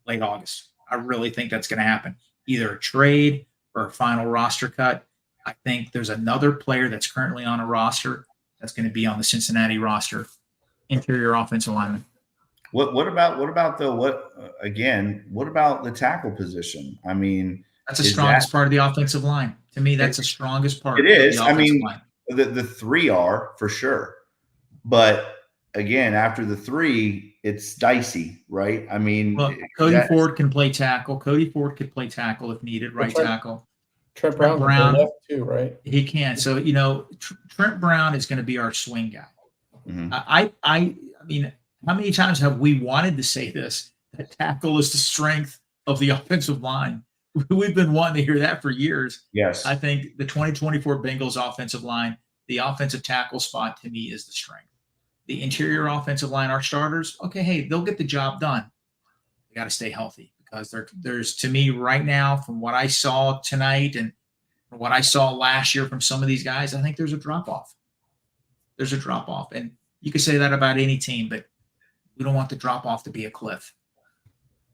late August. I really think that's going to happen. Either a trade or a final roster cut. I think there's another player that's currently on a roster that's going to be on the Cincinnati roster, interior offensive lineman. What about the tackle position? I mean, that's the strongest part of the offensive line. To me, that's the strongest part. It is. Of the offensive line. The three are for sure, but again, after the three, it's dicey, right? I mean, Cody Ford can play tackle. Cody Ford could play tackle if needed, right tackle. Trent Brown left too, right? He can. So Trent Brown is going to be our swing guy. Mm-hmm. I mean, how many times have we wanted to say this? That tackle is the strength of the offensive line. We've been wanting to hear that for years. Yes. I think the 2024 Bengals offensive line, the offensive tackle spot to me is the strength. The interior offensive line, our starters, okay, hey, they'll get the job done. They got to stay healthy because there's, to me right now, from what I saw tonight and from what I saw last year from some of these guys, I think there's a drop-off. There's a drop-off. And you could say that about any team, but we don't want the drop-off to be a cliff.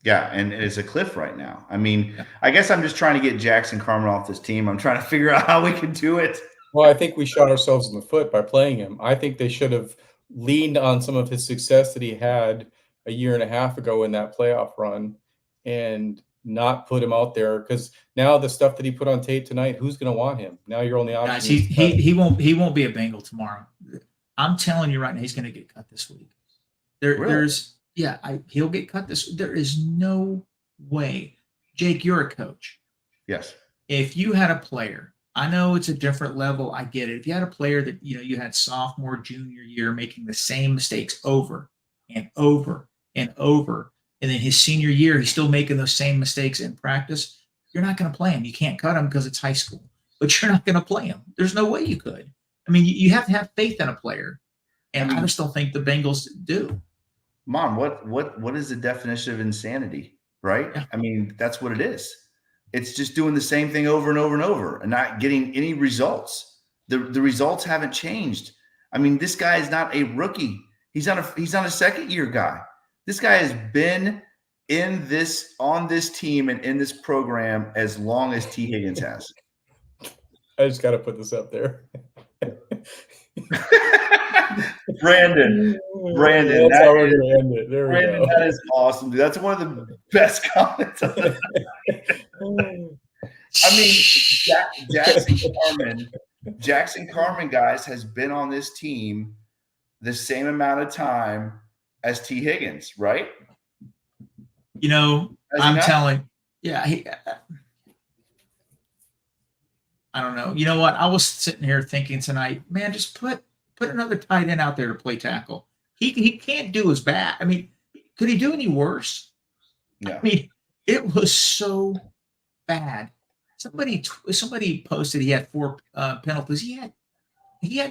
Yeah, and it's a cliff right now. I mean, I guess I'm just trying to get Jackson Carman off this team. I'm trying to figure out how we can do it. Well, I think we shot ourselves in the foot by playing him. I think they should have leaned on some of his success that he had a year and a half ago in that playoff run and not put him out there, because now the stuff that he put on tape tonight, who's going to want him? Now you're only option. Guys, he won't be a Bengal tomorrow. I'm telling you right now, he's going to get cut this week. He'll get cut this. There is no way. Jake, you're a coach. Yes. If you had a player, I know it's a different level. I get it. If you had a player that, you had sophomore, junior year making the same mistakes over and over and over, and then his senior year, he's still making those same mistakes in practice, you're not going to play him. You can't cut him because it's high school, but you're not going to play him. There's no way you could. I mean, you have to have faith in a player, and I just don't think the Bengals do. Mom, what is the definition of insanity, right? Yeah. I mean, that's what it is. It's just doing the same thing over and over and over and not getting any results. The results haven't changed. I mean, this guy is not a rookie. He's not a second year guy. This guy has been on this team and in this program as long as Tee Higgins has. I just got to put this up there. Brandon, that's how we're going to end it. There we go. That is awesome, dude. That's one of the best comments of the night. I mean, Jackson Carman, guys, has been on this team the same amount of time as Tee Higgins, right? I'm telling, I don't know. You know what? I was sitting here thinking tonight, man, just put another tight end out there to play tackle. He can't do as bad. I mean, could he do any worse? Yeah. I mean, it was so bad. Somebody posted he had 4 penalties. He had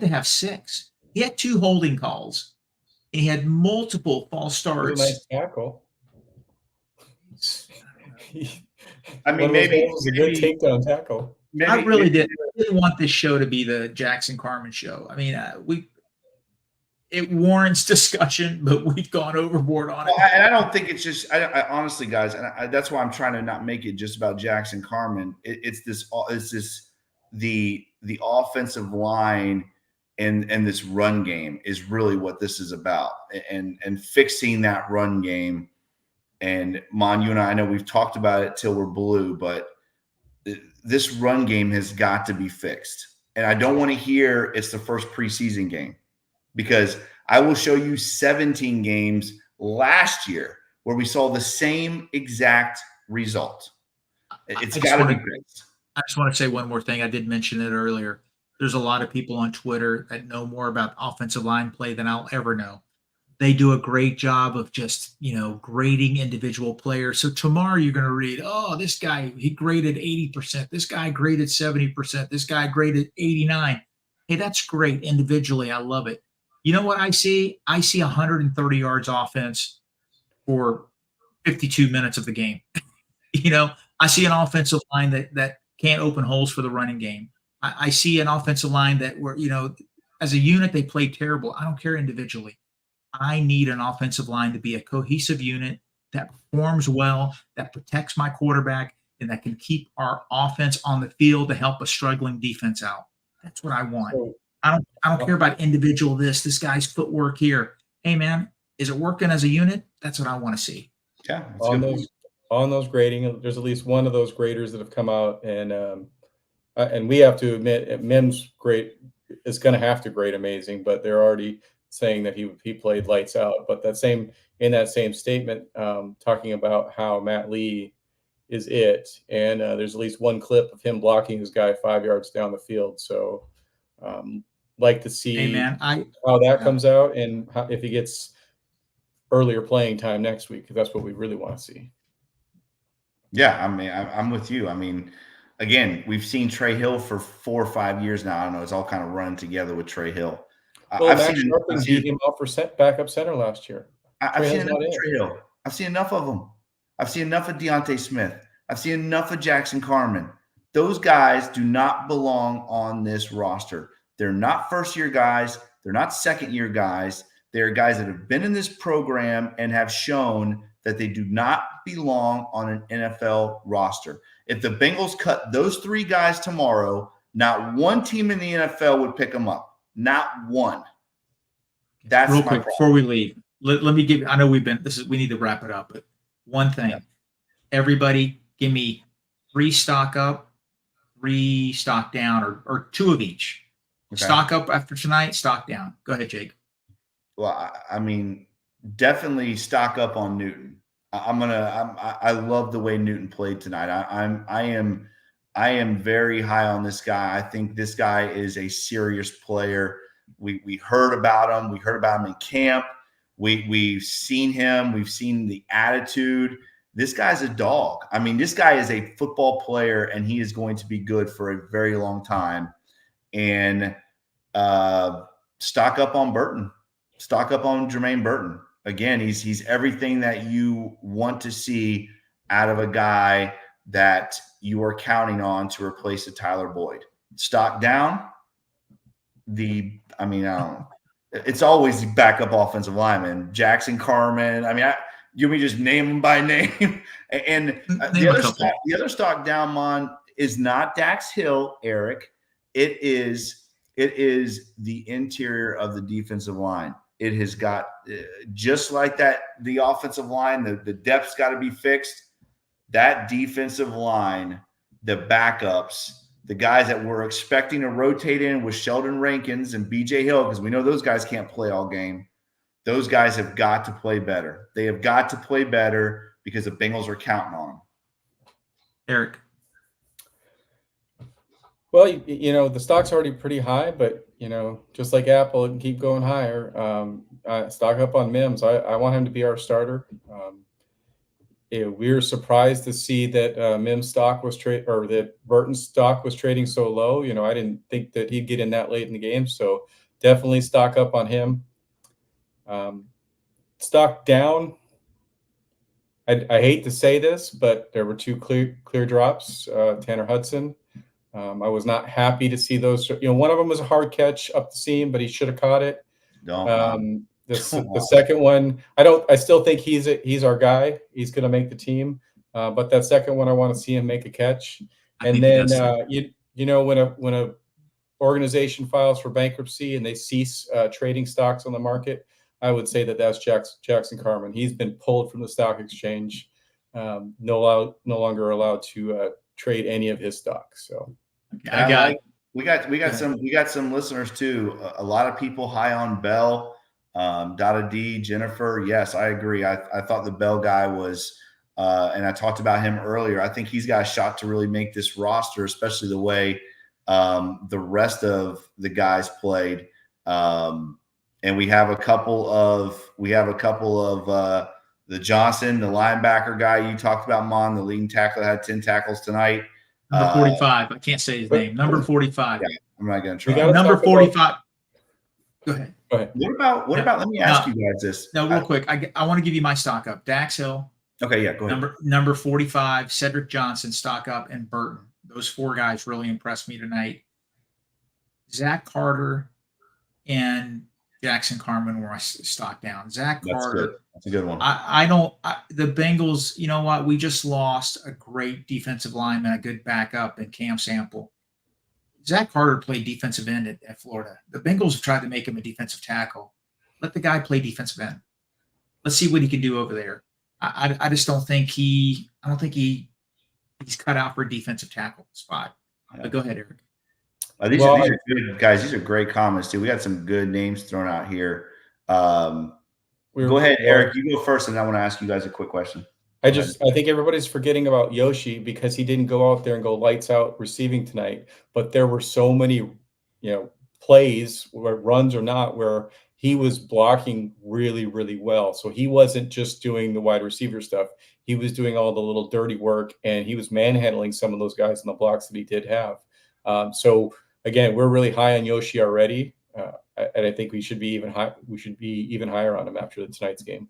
to have 6. He had 2 holding calls. And he had multiple false starts. Nice tackle. I mean, maybe it was a good takedown tackle. I really didn't want this show to be the Jackson Carman show. I mean, it warrants discussion, but we've gone overboard on it. And I don't think it's just. I honestly, guys, and that's why I'm trying to not make it just about Jackson Carman. It's the offensive line and this run game is really what this is about, and fixing that run game. And Mon, you and I know we've talked about it till we're blue, but this run game has got to be fixed. And I don't want to hear it's the first preseason game, because I will show you 17 games last year where we saw the same exact result. It's got to be fixed. I just want to say one more thing. I did mention it earlier. There's a lot of people on Twitter that know more about offensive line play than I'll ever know. They do a great job of just, grading individual players. So tomorrow you're going to read, oh, this guy, he graded 80%. This guy graded 70%. This guy graded 89. Hey, that's great individually. I love it. You know what I see? I see 130 yards offense for 52 minutes of the game. I see an offensive line that can't open holes for the running game. I see an offensive line that were, as a unit, they played terrible. I don't care individually. I need an offensive line to be a cohesive unit that performs well, that protects my quarterback, and that can keep our offense on the field to help a struggling defense out. That's what I want. So, I don't care about individual this guy's footwork here. Hey man, is it working as a unit? That's what I want to see. Yeah, that's a good point. on those grading, there's at least one of those graders that have come out, and we have to admit, Mims grade is going to have to grade amazing, but they're already saying that he played lights out. But in that same statement, talking about how Matt Lee is it, and there's at least one clip of him blocking his guy 5 yards down the field. So, like to see how that comes out, and if he gets earlier playing time next week, because that's what we really want to see. Yeah, I mean, I'm with you. I mean, again, we've seen Trey Hill for 4 or 5 years now. I don't know. It's all kind of running together with Trey Hill. Well, Max Sharping beat him out for backup center last year. I've seen enough of Trey Hill. I've seen enough of them. I've seen enough of Deontay Smith. I've seen enough of Jackson Carman. Those guys do not belong on this roster. They're not first-year guys. They're not second-year guys. They're guys that have been in this program and have shown that they do not belong on an NFL roster. If the Bengals cut those 3 guys tomorrow, not one team in the NFL would pick them up. Not one. That's real quick before we leave. Let me give. I know we need to wrap it up, but one thing, everybody, give me 3 stock up, 3 stock down, or 2 of each. Okay. Stock up after tonight, stock down. Go ahead, Jake. Well, I mean, definitely stock up on Newton. I love the way Newton played tonight. I am very high on this guy. I think this guy is a serious player. We heard about him. We heard about him in camp. We've seen him. We've seen the attitude. This guy's a dog. I mean, this guy is a football player, and he is going to be good for a very long time. And stock up on Burton. Stock up on Germaine Burton. Again, he's everything that you want to see out of a guy that you are counting on to replace a Tyler Boyd. Stock down. I don't know. It's always the backup offensive lineman, Jackson Carman. I mean, you may just name them by name. And the other stock down, Mon, is not Dax Hill, Eric. It is the interior of the defensive line. It has got just like that. The offensive line, the depth's got to be fixed. That defensive line, the backups, the guys that we're expecting to rotate in with Sheldon Rankins and BJ Hill, because we know those guys can't play all game. Those guys have got to play better. They have got to play better because the Bengals are counting on them. Eric. Well, the stock's already pretty high, but, just like Apple, it can keep going higher. Stock up on Mims. I want him to be our starter. We were surprised to see that Mims stock was that Burton's stock was trading so low. I didn't think that he'd get in that late in the game. So definitely stock up on him. Stock down. I hate to say this, but there were 2 clear drops. Tanner Hudson. I was not happy to see those. One of them was a hard catch up the seam, but he should have caught it. The second one, I still think he's our guy. He's going to make the team. But that second one, I want to see him make a catch. And then, when a organization files for bankruptcy and they cease trading stocks on the market, I would say that's Jackson Carman. He's been pulled from the stock exchange, no longer allowed to trade any of his stocks. So. We got some listeners too. A lot of people high on Bell, Dada D, Jennifer. Yes, I agree. I thought the Bell guy was, and I talked about him earlier. I think he's got a shot to really make this roster, especially the way the rest of the guys played. And we have a couple of the Johnson, the linebacker guy you talked about, Mon, the leading tackler, had 10 tackles tonight. Number 45. I can't say his name. Number 45. Yeah, I'm not going to try. Number 45. Go ahead. What about? Let me ask you guys this. No, real quick. I want to give you my stock up. Dax Hill. Okay, yeah, go ahead. Number 45, Cedric Johnson, stock up, and Burton. Those 4 guys really impressed me tonight. Zach Carter and Jackson Carman were stock down. Zach Carter. Good. That's a good one. The Bengals, you know what? We just lost a great defensive lineman, a good backup in Cam Sample. Zach Carter played defensive end at Florida. The Bengals have tried to make him a defensive tackle. Let the guy play defensive end. Let's see what he can do over there. I just don't think he's cut out for a defensive tackle spot. Yeah. But go ahead, Eric. These are good guys. These are great comments too. We got some good names thrown out here. Go ahead, Eric. You go first, and I want to ask you guys a quick question. I think everybody's forgetting about Yoshi because he didn't go out there and go lights out receiving tonight. But there were so many, plays, where runs or not, where he was blocking really, really well. So he wasn't just doing the wide receiver stuff. He was doing all the little dirty work, and he was manhandling some of those guys in the blocks that he did have. So again, we're really high on Yoshi already, and I think we should be even high. We should be even higher on him after tonight's game.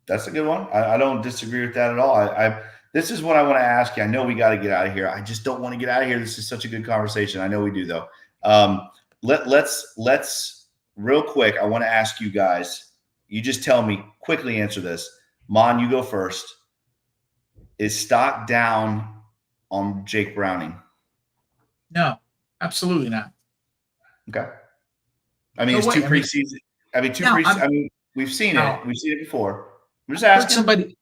That's a good one. I don't disagree with that at all. This is what I want to ask you. I know we got to get out of here. I just don't want to get out of here. This is such a good conversation. I know we do though. Let's real quick. I want to ask you guys. You just tell me quickly. Answer this. Mon, you go first. Is stock down on Jake Browning? No, absolutely not. Okay. I mean, it's two preseason. We've seen it. We've seen it before. I'm just asking.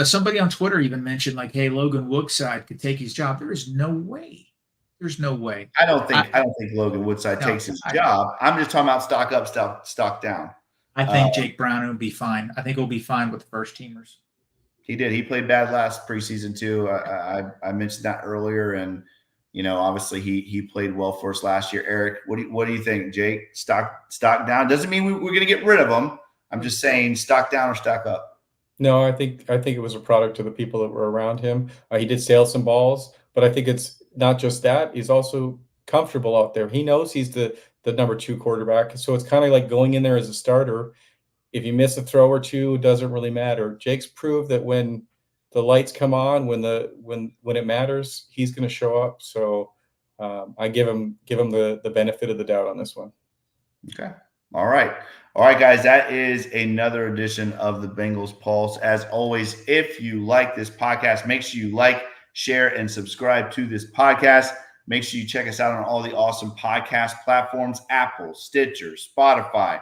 Somebody on Twitter even mentioned like, "Hey, Logan Woodside could take his job." There is no way. There's no way. I don't think Logan Woodside takes his job. I'm just talking about stock up, stock down. I think Jake Browning will be fine. I think he'll be fine with the first teamers. He did. He played bad last preseason too. I mentioned that earlier, and obviously he played well for us last year. Eric, what do you think, Jake? Stock down doesn't mean we're going to get rid of him. I'm just saying stock down or stock up. No, I think it was a product of the people that were around him. He did sail some balls, but I think it's not just that. He's also comfortable out there. He knows he's the number 2 quarterback. So it's kind of like going in there as a starter. If you miss a throw or two, it doesn't really matter. Jake's proved that when the lights come on, when it matters, he's going to show up. So I give him the benefit of the doubt on this one. Okay. All right, guys. That is another edition of the Bengals Pulse. As always, if you like this podcast, make sure you like, share, and subscribe to this podcast. Make sure you check us out on all the awesome podcast platforms: Apple, Stitcher, Spotify.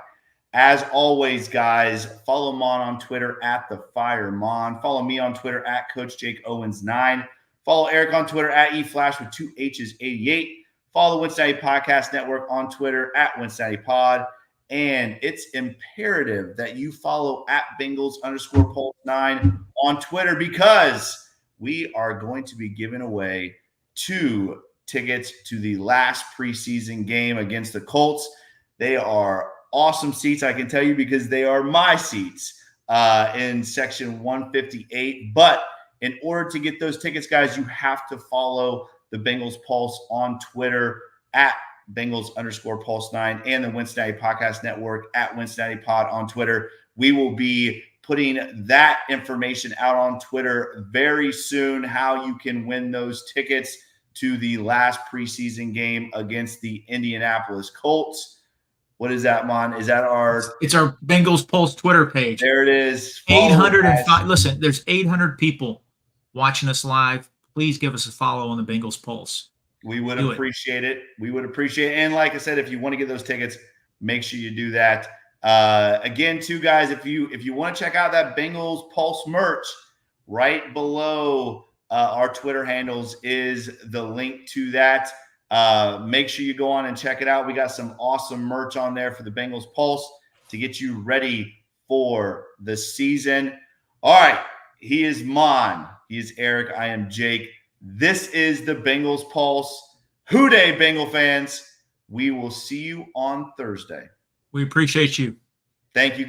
As always, guys, follow Mon on Twitter at @TheFireMon. Follow me on Twitter at CoachJakeOwens9. Follow Eric on Twitter at eFlash with 2 H's 88. Follow the Winston Podcast Network on Twitter at WinstonPod. And it's imperative that you follow at Bengals_Pulse9 on Twitter, because we are going to be giving away 2 tickets to the last preseason game against the Colts. They are awesome seats, I can tell you, because they are my seats in section 158. But in order to get those tickets, guys, you have to follow the Bengals Pulse on Twitter at Bengals_Pulse9 and the Winston Podcast Network at WinstonPod on Twitter. We will be putting that information out on Twitter very soon, how you can win those tickets to the last preseason game against the Indianapolis Colts. What is that, Mon? Is that it's our Bengals Pulse Twitter page. There it is. 805. Listen, there's 800 people watching us live. Please give us a follow on the Bengals Pulse. We would appreciate it. We would appreciate it. And like I said, if you want to get those tickets, make sure you do that. Again, too, guys, if you want to check out that Bengals Pulse merch, right below our Twitter handles is the link to that. Make sure you go on and check it out. We got some awesome merch on there for the Bengals Pulse to get you ready for the season. All right. He is Mon. He is Eric. I am Jake. This is the Bengals Pulse. Hooday, Bengal fans. We will see you on Thursday. We appreciate you. Thank you.